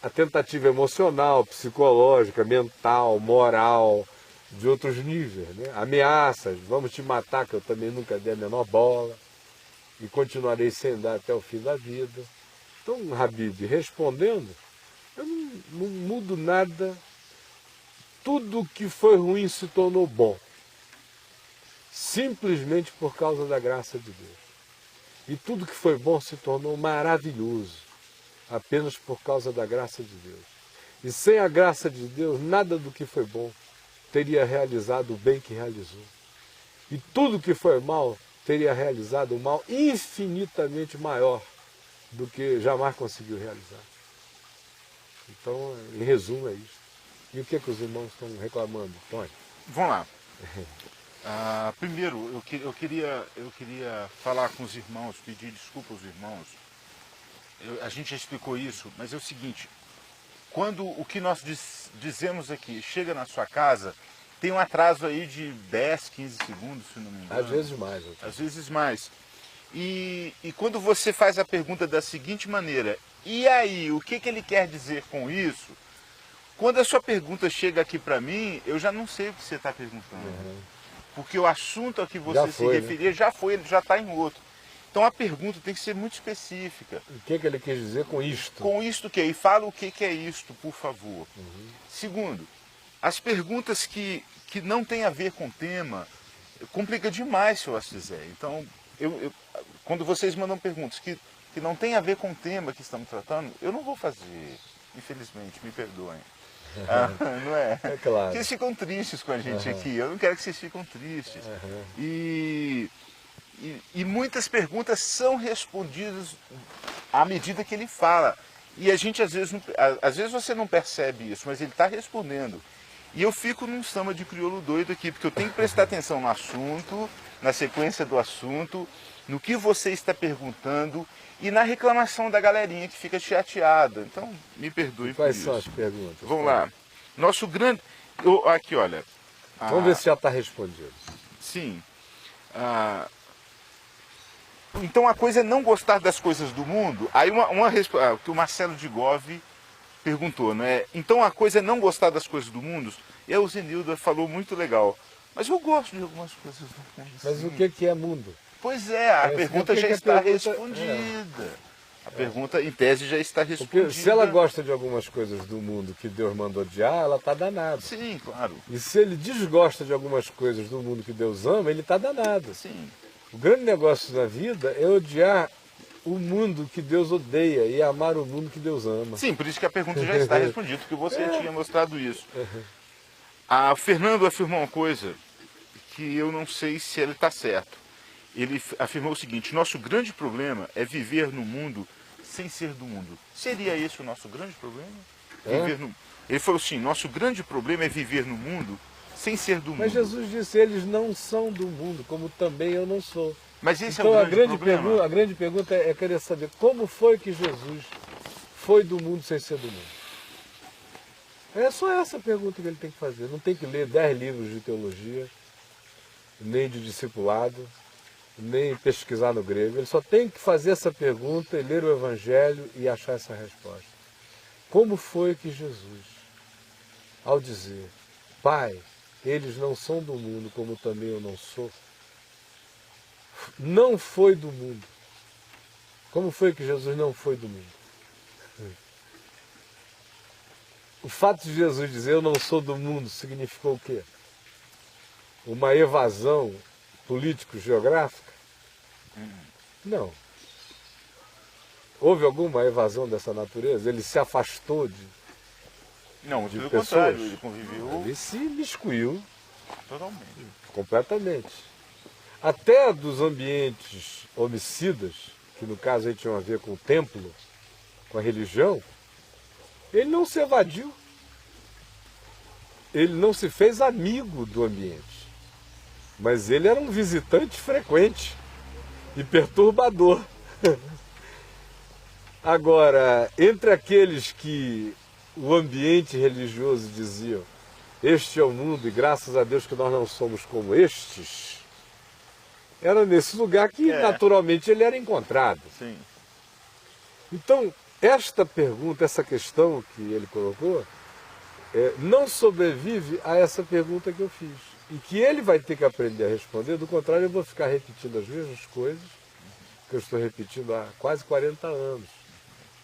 a tentativa emocional, psicológica, mental, moral, de outros níveis, né? Ameaças, vamos te matar, que eu também nunca dei a menor bola. E continuarei sem dar até o fim da vida. Então, Habib, respondendo, eu não mudo nada. Tudo que foi ruim se tornou bom. Simplesmente por causa da graça de Deus. E tudo que foi bom se tornou maravilhoso. Apenas por causa da graça de Deus. E sem a graça de Deus, nada do que foi bom teria realizado o bem que realizou. E tudo que foi mal teria realizado um mal infinitamente maior do que jamais conseguiu realizar. Então, em resumo, é isso. E o que os irmãos estão reclamando, Tony? Vamos lá. Primeiro, eu queria falar com os irmãos, pedir desculpa aos irmãos. A gente já explicou isso, mas é o seguinte, quando o que nós dizemos aqui chega na sua casa, tem um atraso aí de 10, 15 segundos, se não me engano. Às vezes mais. Às vezes mais. E quando você faz a pergunta da seguinte maneira, e aí, o que ele quer dizer com isso? Quando a sua pergunta chega aqui para mim, eu já não sei o que você está perguntando. Porque o assunto a que você se referia já foi, ele já está em outro. Então a pergunta tem que ser muito específica. O que ele quis dizer com isto? Com isto que é? E fala o que é isto, por favor. Segundo, as perguntas que não têm a ver com o tema, complica demais, se eu assim dizer. Então, quando vocês mandam perguntas que não têm a ver com o tema que estamos tratando, eu não vou fazer, infelizmente, me perdoem. Não é? É claro. Porque eles ficam tristes com a gente aqui, eu não quero que vocês fiquem tristes. E muitas perguntas são respondidas à medida que ele fala. E a gente às vezes você não percebe isso, mas ele está respondendo. E eu fico num samba de crioulo doido aqui, porque eu tenho que prestar atenção no assunto, na sequência do assunto, no que você está perguntando e na reclamação da galerinha que fica chateada. Então, me perdoe por isso. Quais são as perguntas? Vamos lá. Nosso grande... Aqui, olha. Vamos ver se já está respondido. Sim. Então a coisa é não gostar das coisas do mundo. Aí que o Marcelo de Gove perguntou, né? Então a coisa é não gostar das coisas do mundo. E o Zenilda falou muito legal. Mas eu gosto de algumas coisas do mundo. Mas o que é mundo? Pois é, a pergunta já está respondida. A pergunta, em tese, já está respondida. Porque se ela gosta de algumas coisas do mundo que Deus mandou odiar, ela está danada. Sim, claro. E se ele desgosta de algumas coisas do mundo que Deus ama, ele está danado. Sim. O grande negócio na vida é odiar o mundo que Deus odeia e amar o mundo que Deus ama. Sim, por isso que a pergunta já está respondida, porque você tinha mostrado isso. A Fernando afirmou uma coisa que eu não sei se ele está certo. Ele afirmou o seguinte: nosso grande problema é viver no mundo sem ser do mundo. Seria esse o nosso grande problema? Ele falou assim: nosso grande problema é viver no mundo sem ser do mundo. Mas Jesus disse: eles não são do mundo, como também eu não sou. Mas esse então, é o grande problema. A grande pergunta é querer saber como foi que Jesus foi do mundo sem ser do mundo. É só essa pergunta que ele tem que fazer. Não tem que ler 10 livros de teologia, nem de discipulado, nem pesquisar no grego. Ele só tem que fazer essa pergunta e ler o Evangelho e achar essa resposta. Como foi que Jesus, ao dizer, Pai, eles não são do mundo como também eu não sou, não foi do mundo. Como foi que Jesus não foi do mundo? O fato de Jesus dizer eu não sou do mundo significou o quê? Uma evasão político-geográfica? Não. Houve alguma evasão dessa natureza? Ele se afastou de Não, de pelo pessoas? contrário, ele conviveu Ele se miscuiu totalmente. completamente. Até dos ambientes homicidas, que no caso aí tinham a ver com o templo, com a religião, ele não se evadiu. Ele não se fez amigo do ambiente. Mas ele era um visitante frequente e perturbador. Agora, entre aqueles que o ambiente religioso dizia, este é o mundo e graças a Deus que nós não somos como estes, era nesse lugar que naturalmente ele era encontrado. Sim. Então, esta pergunta, essa questão que ele colocou, não sobrevive a essa pergunta que eu fiz. E que ele vai ter que aprender a responder, do contrário eu vou ficar repetindo as mesmas coisas que eu estou repetindo há quase 40 anos.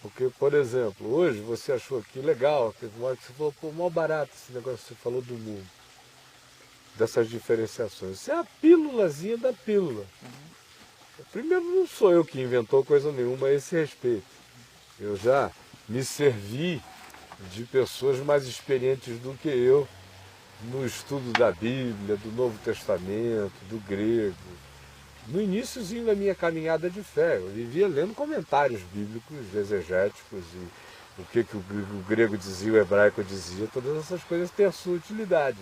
Porque, por exemplo, hoje você achou aqui legal, teve uma hora que você falou, pô, mal barato esse negócio que você falou do mundo, dessas diferenciações. Isso é a pílulazinha da pílula. Primeiro, não sou eu que inventou coisa nenhuma a esse respeito. Eu já me servi de pessoas mais experientes do que eu no estudo da Bíblia, do Novo Testamento, do grego. No iníciozinho da minha caminhada de fé, eu vivia lendo comentários bíblicos, exegéticos, e o que o grego dizia, o hebraico dizia, todas essas coisas têm a sua utilidade.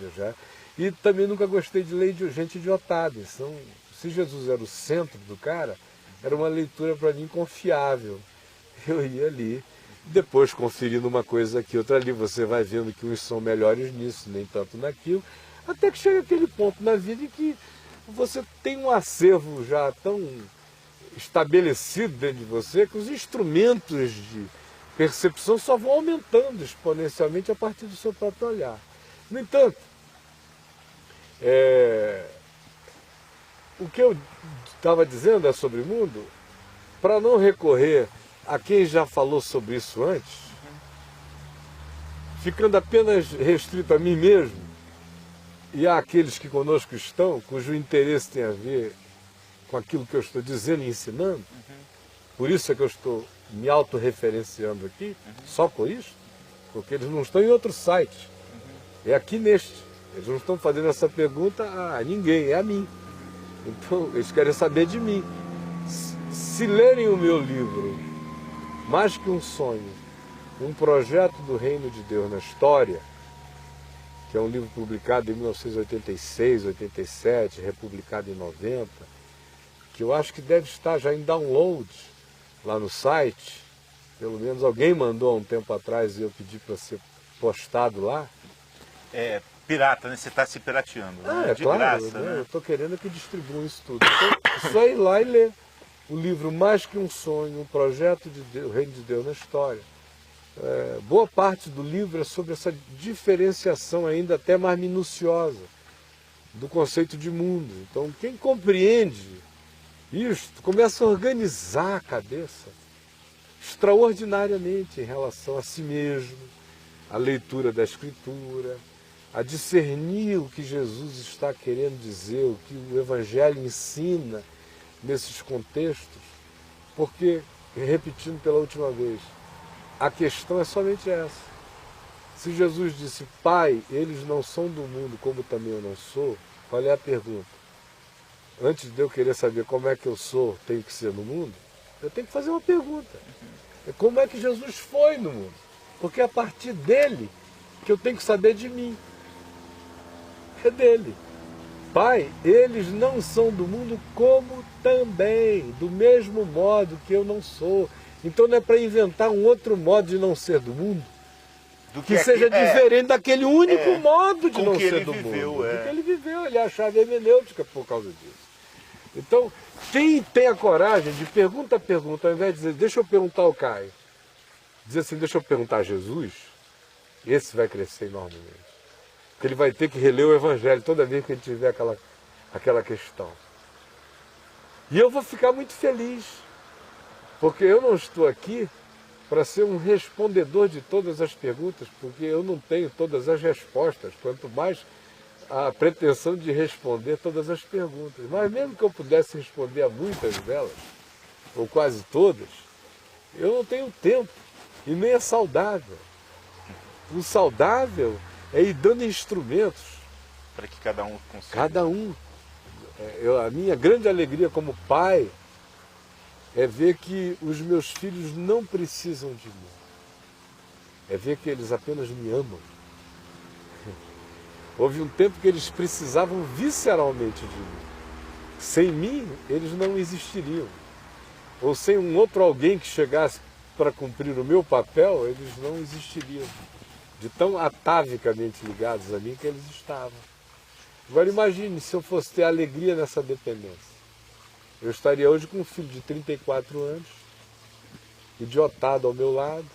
E também nunca gostei de ler de gente idiotada. Então, se Jesus era o centro do cara, era uma leitura para mim confiável. Eu ia ali, depois conferindo uma coisa aqui, outra ali, você vai vendo que uns são melhores nisso, nem tanto naquilo, até que chega aquele ponto na vida em que você tem um acervo já tão estabelecido dentro de você que os instrumentos de percepção só vão aumentando exponencialmente a partir do seu próprio olhar. No entanto, o que eu estava dizendo é sobre o mundo, para não recorrer a quem já falou sobre isso antes, ficando apenas restrito a mim mesmo e àqueles que conosco estão, cujo interesse tem a ver com aquilo que eu estou dizendo e ensinando, por isso é que eu estou me autorreferenciando aqui, só por isso, porque eles não estão em outro site, é aqui neste. Eles não estão fazendo essa pergunta a ninguém, é a mim. Então, eles querem saber de mim. Se lerem o meu livro, Mais que um Sonho, um projeto do Reino de Deus na História, que é um livro publicado em 1986, 87, republicado em 90, que eu acho que deve estar já em download lá no site, pelo menos alguém mandou há um tempo atrás e eu pedi para ser postado lá. É pirata, né? Você está se pirateando, né? É De claro, graça, né? né? Eu estou querendo que distribuam isso tudo. Então, só ir lá e ler o livro Mais que um Sonho, um projeto de Deus, Reino de Deus na História. Boa parte do livro é sobre essa diferenciação ainda até mais minuciosa do conceito de mundo. Então, quem compreende isso começa a organizar a cabeça extraordinariamente em relação a si mesmo, a leitura da Escritura, a discernir o que Jesus está querendo dizer, o que o Evangelho ensina nesses contextos, porque, repetindo pela última vez, a questão é somente essa. Se Jesus disse, Pai, eles não são do mundo como também eu não sou, qual é a pergunta? Antes de eu querer saber como é que eu sou, tenho que ser no mundo, eu tenho que fazer uma pergunta. Como é que Jesus foi no mundo? Porque é a partir dele que eu tenho que saber de mim. É dele. Pai, eles não são do mundo como também, do mesmo modo que eu não sou. Então não é para inventar um outro modo de não ser do mundo, que seja diferente daquele único modo de não ser do mundo. Porque ele viveu, ele é a chave hermenêutica por causa disso. Então, quem tem a coragem de pergunta a pergunta, ao invés de dizer, deixa eu perguntar ao Caio, dizer assim, deixa eu perguntar a Jesus, esse vai crescer enormemente. Porque ele vai ter que reler o Evangelho toda vez que ele tiver aquela questão. E eu vou ficar muito feliz, porque eu não estou aqui para ser um respondedor de todas as perguntas, porque eu não tenho todas as respostas, quanto mais a pretensão de responder todas as perguntas. Mas mesmo que eu pudesse responder a muitas delas, ou quase todas, eu não tenho tempo, e nem é saudável. O saudável é ir dando instrumentos para que cada um consiga. Cada um. A minha grande alegria como pai é ver que os meus filhos não precisam de mim. É ver que eles apenas me amam. Houve um tempo que eles precisavam visceralmente de mim. Sem mim, eles não existiriam. Ou sem um outro alguém que chegasse para cumprir o meu papel, eles não existiriam. De tão atavicamente ligados a mim que eles estavam. Agora imagine se eu fosse ter alegria nessa dependência. Eu estaria hoje com um filho de 34 anos, idiotado ao meu lado,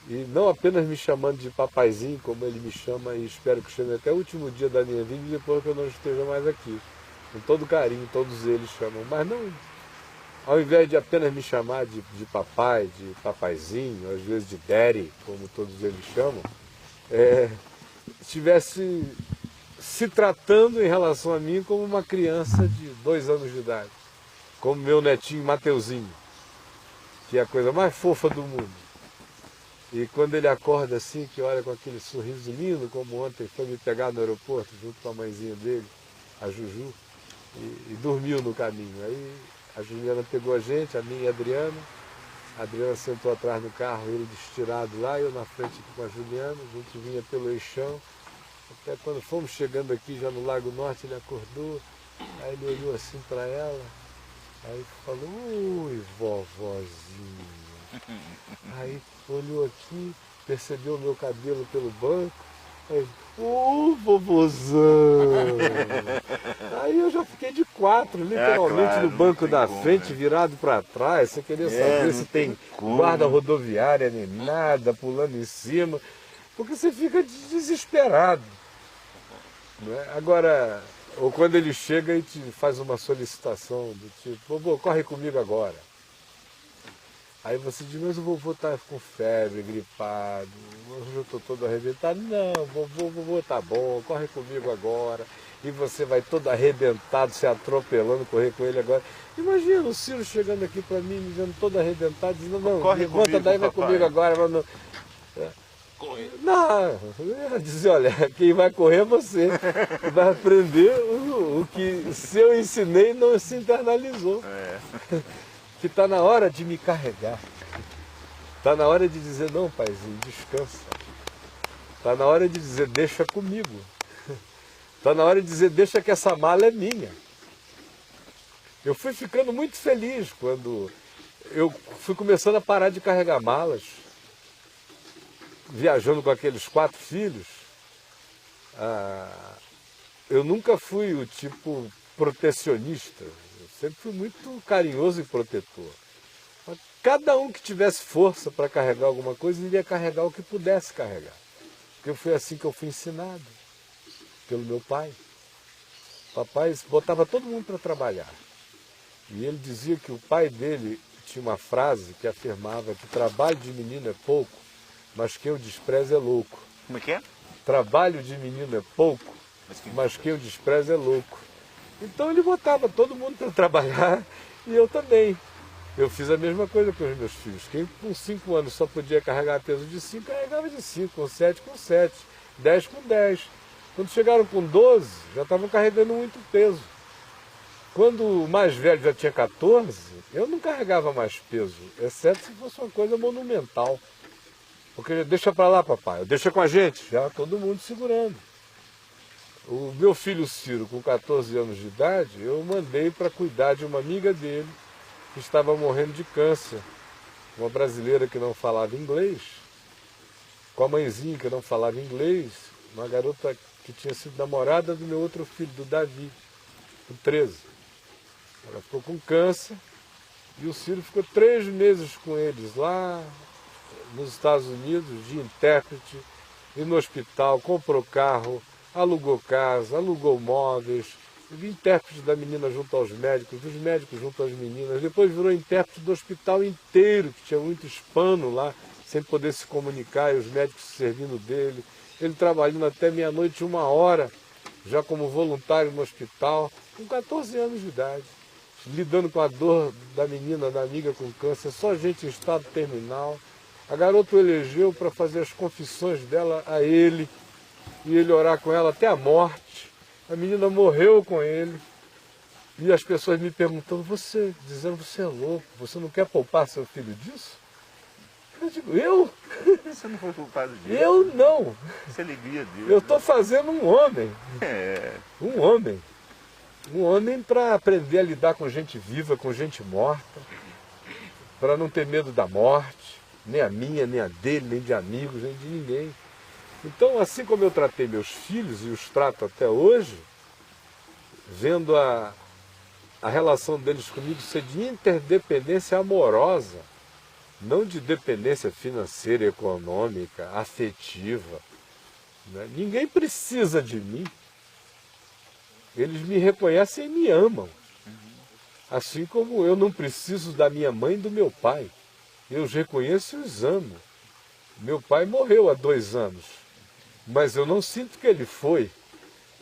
e não apenas me chamando de papaizinho, como ele me chama, e espero que chame até o último dia da minha vida, e depois que eu não esteja mais aqui. Com todo carinho, todos eles chamam, mas não, ao invés de apenas me chamar de papai, de papaizinho, às vezes de daddy, como todos eles chamam, estivesse se tratando em relação a mim como uma criança de 2 anos de idade, como meu netinho Mateuzinho, que é a coisa mais fofa do mundo. E quando ele acorda assim, que olha com aquele sorriso lindo, como ontem foi me pegar no aeroporto, junto com a mãezinha dele, a Juju, e dormiu no caminho. Aí a Juliana pegou a gente, a minha e a Adriana. A Adriana sentou atrás do carro, ele estirado lá, eu na frente aqui com a Juliana. A gente vinha pelo eixão. Até quando fomos chegando aqui já no Lago Norte, ele acordou. Aí ele olhou assim para ela. Aí falou, ui, vovozinha. Aí olhou aqui, percebeu o meu cabelo pelo banco. Ô, vovozão! Aí eu já fiquei de quatro, literalmente, claro, no banco da como, frente, né? virado para trás, sem querer saber se não tem como. guarda rodoviária nem nada, pulando em cima, porque você fica desesperado. Né? Agora, ou quando ele chega e te faz uma solicitação do tipo, vovô, corre comigo agora. Aí você diz, mas o vovô está com febre, gripado, hoje eu estou todo arrebentado. Não, vovô tá bom, corre comigo agora. E você vai todo arrebentado, se atropelando, correr com ele agora. Imagina o Ciro chegando aqui para mim, me vendo todo arrebentado, dizendo, não, Corre levanta comigo, daí, vai papai. comigo agora. Não, não, eu ia dizer, olha, quem vai correr é você. Vai aprender o que se eu ensinei não se internalizou. Que está na hora de me carregar. Está na hora de dizer, não, paizinho, descansa. Está na hora de dizer, deixa comigo. Está na hora de dizer, deixa que essa mala é minha. Eu fui ficando muito feliz quando eu fui começando a parar de carregar malas, viajando com aqueles 4 filhos. Eu nunca fui o tipo protecionista. Eu sempre fui muito carinhoso e protetor. Mas cada um que tivesse força para carregar alguma coisa, iria carregar o que pudesse carregar. Porque foi assim que eu fui ensinado, pelo meu pai. Papai botava todo mundo para trabalhar. E ele dizia que o pai dele tinha uma frase que afirmava que trabalho de menino é pouco, mas quem o despreza é louco. Como é que é? Trabalho de menino é pouco, mas quem o despreza é louco. Então ele botava todo mundo para trabalhar e eu também. Eu fiz a mesma coisa com os meus filhos. Quem com 5 anos só podia carregar peso de 5, carregava de 5, com 7, com 7, 10 com 10. Quando chegaram com 12, já estavam carregando muito peso. Quando o mais velho já tinha 14, eu não carregava mais peso, exceto se fosse uma coisa monumental. Porque deixa para lá, papai, deixa com a gente, já todo mundo segurando. O meu filho Ciro, com 14 anos de idade, eu mandei para cuidar de uma amiga dele, que estava morrendo de câncer. Uma brasileira que não falava inglês, com a mãezinha que não falava inglês, uma garota que tinha sido namorada do meu outro filho, do Davi, com 13. Ela ficou com câncer e o Ciro ficou 3 meses com eles lá nos Estados Unidos, de intérprete, e no hospital, comprou carro, alugou casa, alugou móveis, de intérprete da menina junto aos médicos, dos médicos junto às meninas, depois virou intérprete do hospital inteiro, que tinha muito hispano lá, sem poder se comunicar, e os médicos se servindo dele. Ele trabalhando até meia-noite, 1 hora, já como voluntário no hospital, com 14 anos de idade, lidando com a dor da menina, da amiga com câncer, só gente em estado terminal. A garota o elegeu para fazer as confissões dela a ele, e ele orar com ela até a morte. A menina morreu com ele. E as pessoas me perguntando, dizendo, você é louco, você não quer poupar seu filho disso? Eu digo, eu? Você não foi culpado disso. Eu não. Isso é alegria dele. Eu estou fazendo um homem. É. Um homem. Um homem para aprender a lidar com gente viva, com gente morta, para não ter medo da morte, nem a minha, nem a dele, nem de amigos, nem de ninguém. Então, assim como eu tratei meus filhos e os trato até hoje, vendo a relação deles comigo ser de interdependência amorosa, não de dependência financeira, econômica, afetiva. Né? Ninguém precisa de mim. Eles me reconhecem e me amam. Assim como eu não preciso da minha mãe e do meu pai. Eu os reconheço e os amo. Meu pai morreu há 2 anos, mas eu não sinto que ele foi.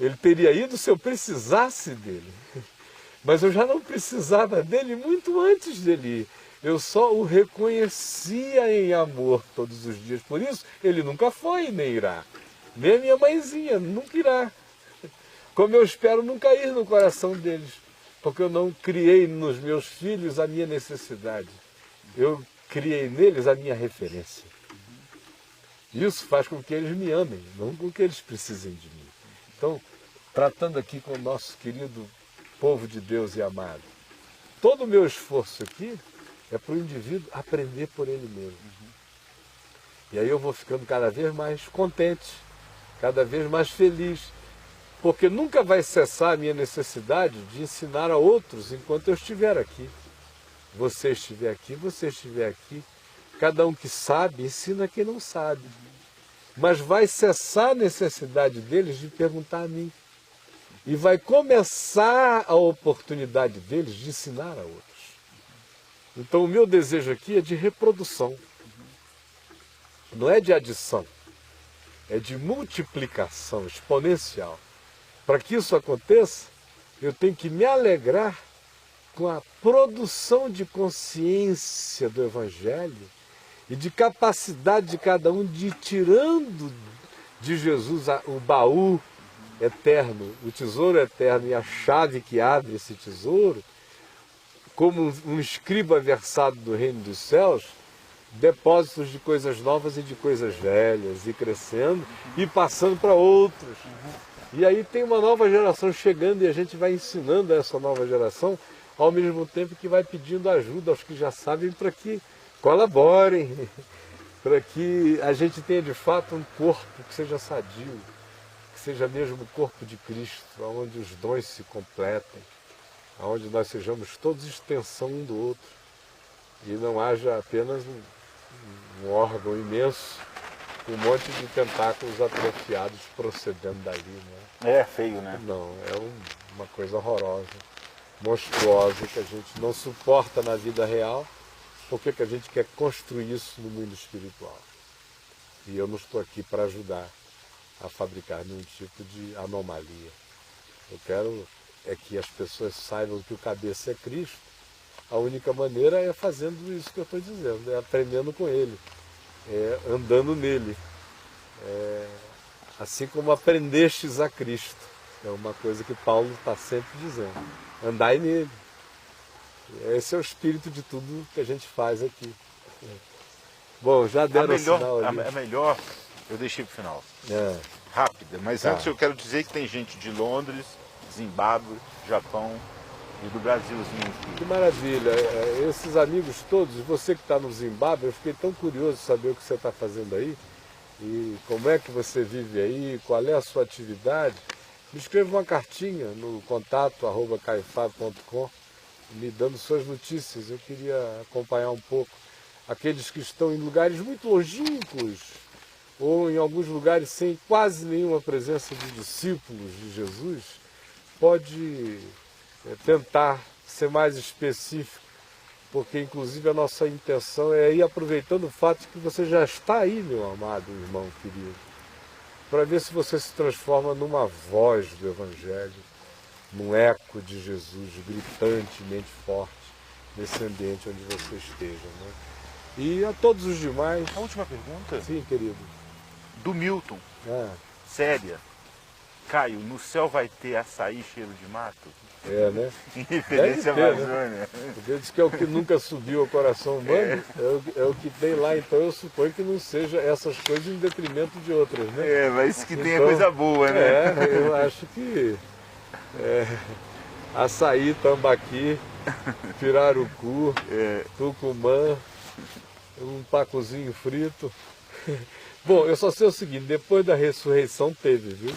Ele teria ido se eu precisasse dele. Mas eu já não precisava dele muito antes dele ir. Eu só o reconhecia em amor todos os dias. Por isso, ele nunca foi e nem irá. Nem a minha mãezinha nunca irá. Como eu espero nunca ir no coração deles. Porque eu não criei nos meus filhos a minha necessidade. Eu criei neles a minha referência. Isso faz com que eles me amem, não com que eles precisem de mim. Então, tratando aqui com o nosso querido povo de Deus e amado, todo o meu esforço aqui é para o indivíduo aprender por ele mesmo. E aí eu vou ficando cada vez mais contente cada vez mais feliz, porque nunca vai cessar a minha necessidade de ensinar a outros enquanto eu estiver aqui. Você estiver aqui, você estiver aqui. Cada um que sabe, ensina quem não sabe. Mas vai cessar a necessidade deles de perguntar a mim. E vai começar a oportunidade deles de ensinar a outros. Então o meu desejo aqui é de reprodução. Não é de adição. É de multiplicação exponencial. Para que isso aconteça, eu tenho que me alegrar com a produção de consciência do Evangelho e de capacidade de cada um de ir tirando de Jesus o baú eterno, o tesouro eterno e a chave que abre esse tesouro, como um escriba versado do reino dos céus, depósitos de coisas novas e de coisas velhas, e crescendo e passando para outros. E aí tem uma nova geração chegando e a gente vai ensinando essa nova geração, ao mesmo tempo que vai pedindo ajuda aos que já sabem para que colaborem, para que a gente tenha de fato um corpo que seja sadio, que seja mesmo o corpo de Cristo, onde os dons se completem, onde nós sejamos todos extensão um do outro e não haja apenas um órgão imenso com um monte de tentáculos atrofiados procedendo dali. Né? É feio, né? Não, é uma coisa horrorosa, monstruosa, que a gente não suporta na vida real, porque que a gente quer construir isso no mundo espiritual. E eu não estou aqui para ajudar a fabricar nenhum tipo de anomalia. Eu quero é que as pessoas saibam que o cabeça é Cristo. A única maneira é fazendo isso que eu estou dizendo, é aprendendo com Ele, é andando nele. Assim como aprendestes a Cristo. É uma coisa que Paulo está sempre dizendo. Andai nele. Esse é o espírito de tudo que a gente faz aqui. Bom, já deram o sinal ali. É melhor, eu deixei para o final. Rápida, mas antes eu quero dizer que tem gente de Londres, Zimbábue, Japão e do Brasilzinho aqui. Que maravilha. Esses amigos todos, você que está no Zimbábue, eu fiquei tão curioso de saber o que você está fazendo aí e como é que você vive aí, qual é a sua atividade. Me escreva uma cartinha no contato@caifab.com me dando suas notícias. Eu queria acompanhar um pouco aqueles que estão em lugares muito longínquos ou em alguns lugares sem quase nenhuma presença de discípulos de Jesus. Pode tentar ser mais específico, porque inclusive a nossa intenção é ir aproveitando o fato de que você já está aí, meu amado irmão querido, para ver se você se transforma numa voz do Evangelho, num eco de Jesus gritantemente forte nesse ambiente onde você esteja. Né? E a todos os demais... A última pergunta? Sim, querido. Do Milton. Séria. Caio, no céu vai ter açaí cheiro de mato? Né? Em referência à Amazônia. Porque diz que é o que nunca subiu ao coração humano, é o que tem lá, então eu suponho que não seja essas coisas em detrimento de outras, né? Mas que tenha coisa boa, né? Eu acho que açaí, tambaqui, pirarucu, tucumã, um pacuzinho frito. Bom, eu só sei o seguinte, depois da ressurreição teve, viu?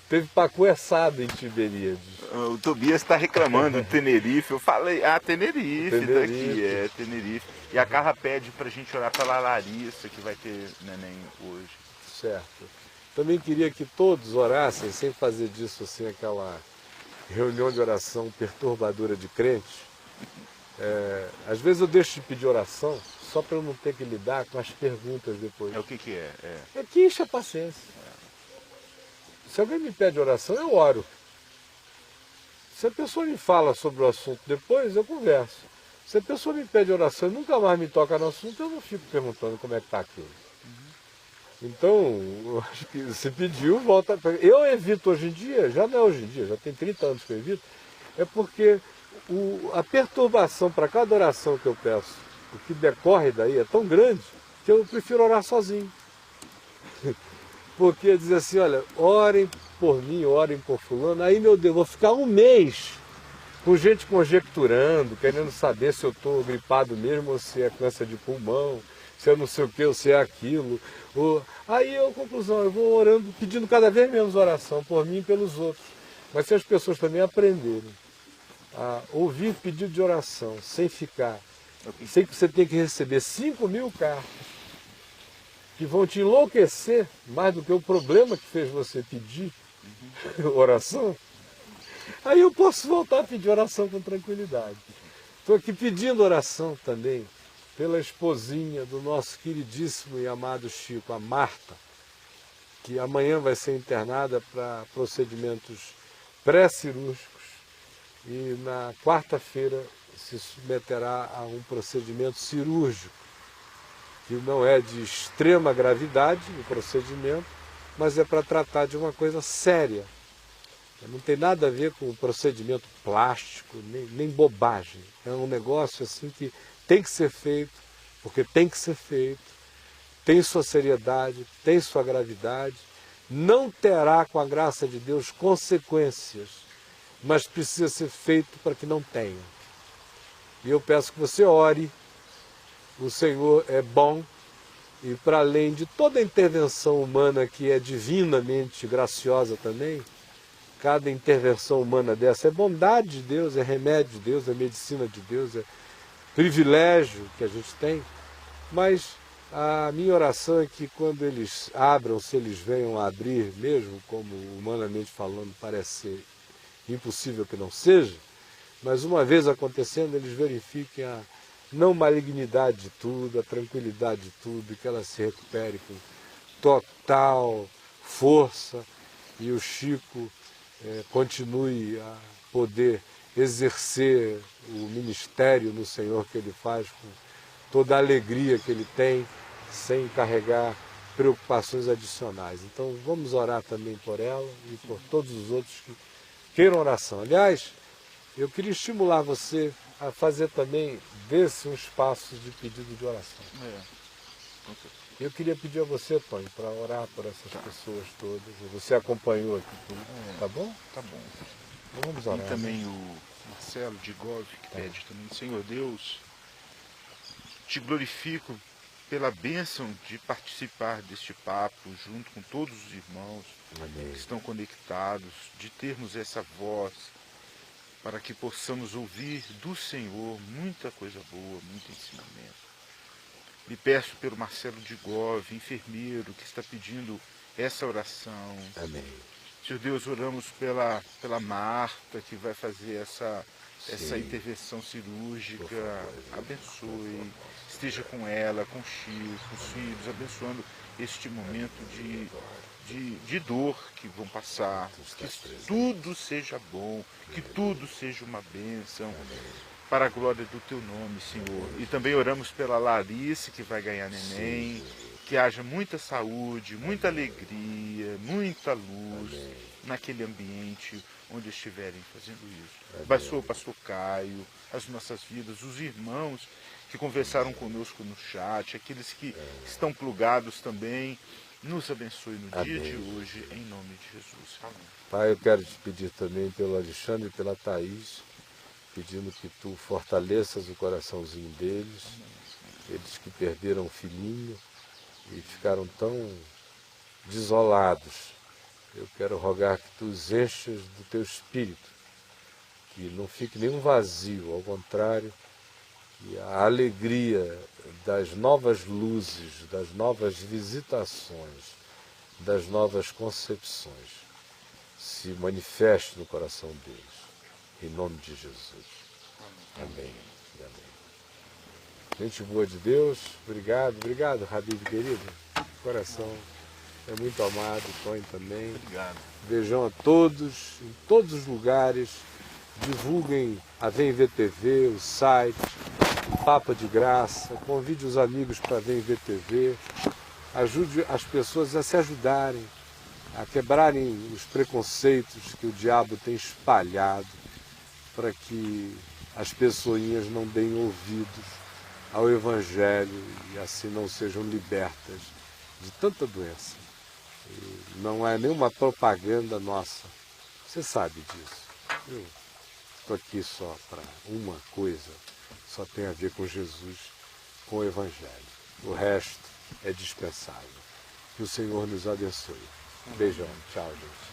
Teve pacu assado em Tiberíades. O Tobias está reclamando do Tenerife. Eu falei, Tenerife daqui, Tenerife. E a Carla pede para a gente orar pela Larissa, que vai ter neném hoje. Certo. Também queria que todos orassem, sem fazer disso assim aquela reunião de oração perturbadora de crente. Às vezes eu deixo de pedir oração só para eu não ter que lidar com as perguntas depois. O que é? É que enche a paciência. Se alguém me pede oração, eu oro. Se a pessoa me fala sobre o assunto depois, eu converso. Se a pessoa me pede oração e nunca mais me toca no assunto, eu não fico perguntando como é que está aquilo. Então, eu acho que se pediu, volta. Eu evito hoje em dia, já não é hoje em dia, já tem 30 anos que eu evito, é porque a perturbação para cada oração que eu peço, o que decorre daí é tão grande que eu prefiro orar sozinho. Porque dizer assim, olha, orem por mim, orem por fulano, aí meu Deus, vou ficar um mês com gente conjecturando, querendo saber se eu estou gripado mesmo ou se é câncer de pulmão, se é não sei o que, ou se é aquilo. Aí, conclusão, eu vou orando, pedindo cada vez menos oração por mim e pelos outros. Mas se as pessoas também aprenderem a ouvir pedido de oração, sem que você tenha que receber 5.000 cartas, que vão te enlouquecer mais do que o problema que fez você pedir oração, aí eu posso voltar a pedir oração com tranquilidade. Estou aqui pedindo oração também pela esposinha do nosso queridíssimo e amado Chico, a Marta, que amanhã vai ser internada para procedimentos pré-cirúrgicos e na quarta-feira se submeterá a um procedimento cirúrgico, que não é de extrema gravidade o procedimento, mas é para tratar de uma coisa séria. Não tem nada a ver com o procedimento plástico, nem bobagem. É um negócio assim que tem que ser feito, porque tem que ser feito, tem sua seriedade, tem sua gravidade, não terá, com a graça de Deus, consequências, mas precisa ser feito para que não tenha. E eu peço que você ore, o Senhor é bom, e para além de toda a intervenção humana que é divinamente graciosa também, cada intervenção humana dessa é bondade de Deus, é remédio de Deus, é medicina de Deus, é privilégio que a gente tem, mas a minha oração é que quando eles abram, se eles venham a abrir mesmo, como humanamente falando parece ser impossível que não seja, mas uma vez acontecendo, eles verifiquem a não malignidade de tudo, a tranquilidade de tudo, que ela se recupere com total força e o Chico continue a poder exercer o ministério no Senhor que ele faz com toda a alegria que ele tem, sem carregar preocupações adicionais. Então vamos orar também por ela e por todos os outros que queiram oração. Aliás, eu queria estimular você a fazer também desse um espaço de pedido de oração. Eu queria pedir a você, Tony, para orar por essas pessoas todas. Você acompanhou aqui tudo, tá bom? Tá bom. Então vamos orar. E também o Marcelo de Gov, que pede também, Senhor Deus, te glorifico pela bênção de participar deste papo junto com todos os irmãos que estão conectados, de termos essa voz para que possamos ouvir do Senhor muita coisa boa, muito ensinamento. Me peço pelo Marcelo de Gov, enfermeiro, que está pedindo essa oração. Amém. Senhor Deus, oramos pela Marta, que vai fazer essa intervenção cirúrgica. Abençoe, esteja com ela, com o Chico, com os filhos, abençoando este momento de dor que vão passar. Que tudo seja bom, que tudo seja uma bênção. Para a glória do teu nome, Senhor. E também oramos pela Larissa, que vai ganhar neném, que haja muita saúde, muita alegria, muita luz naquele ambiente onde estiverem fazendo isso. Abençoa o pastor Caio, as nossas vidas, os irmãos que conversaram conosco no chat, aqueles que estão plugados também. Nos abençoe no dia de hoje, em nome de Jesus. Amém. Pai, eu quero te pedir também pelo Alexandre e pela Thaís, pedindo que tu fortaleças o coraçãozinho deles, eles que perderam o filhinho e ficaram tão desolados. Eu quero rogar que tu os enchas do teu espírito, que não fique nenhum vazio, ao contrário, que a alegria das novas luzes, das novas visitações, das novas concepções se manifeste no coração deles. Em nome de Jesus. Amém. Amém. Gente boa de Deus, obrigado, Habib querido. O coração é muito amado, Tony também. Obrigado. Beijão a todos, em todos os lugares. Divulguem a Vem Ver TV, o site, o Papa de Graça. Convide os amigos para Vem Ver TV. Ajude as pessoas a se ajudarem, a quebrarem os preconceitos que o diabo tem espalhado, para que as pessoinhas não deem ouvidos ao Evangelho e assim não sejam libertas de tanta doença. E não é nenhuma propaganda nossa, você sabe disso. Eu estou aqui só para uma coisa, só tem a ver com Jesus, com o Evangelho. o resto é dispensável. Que o Senhor nos abençoe. Beijão. Tchau, gente.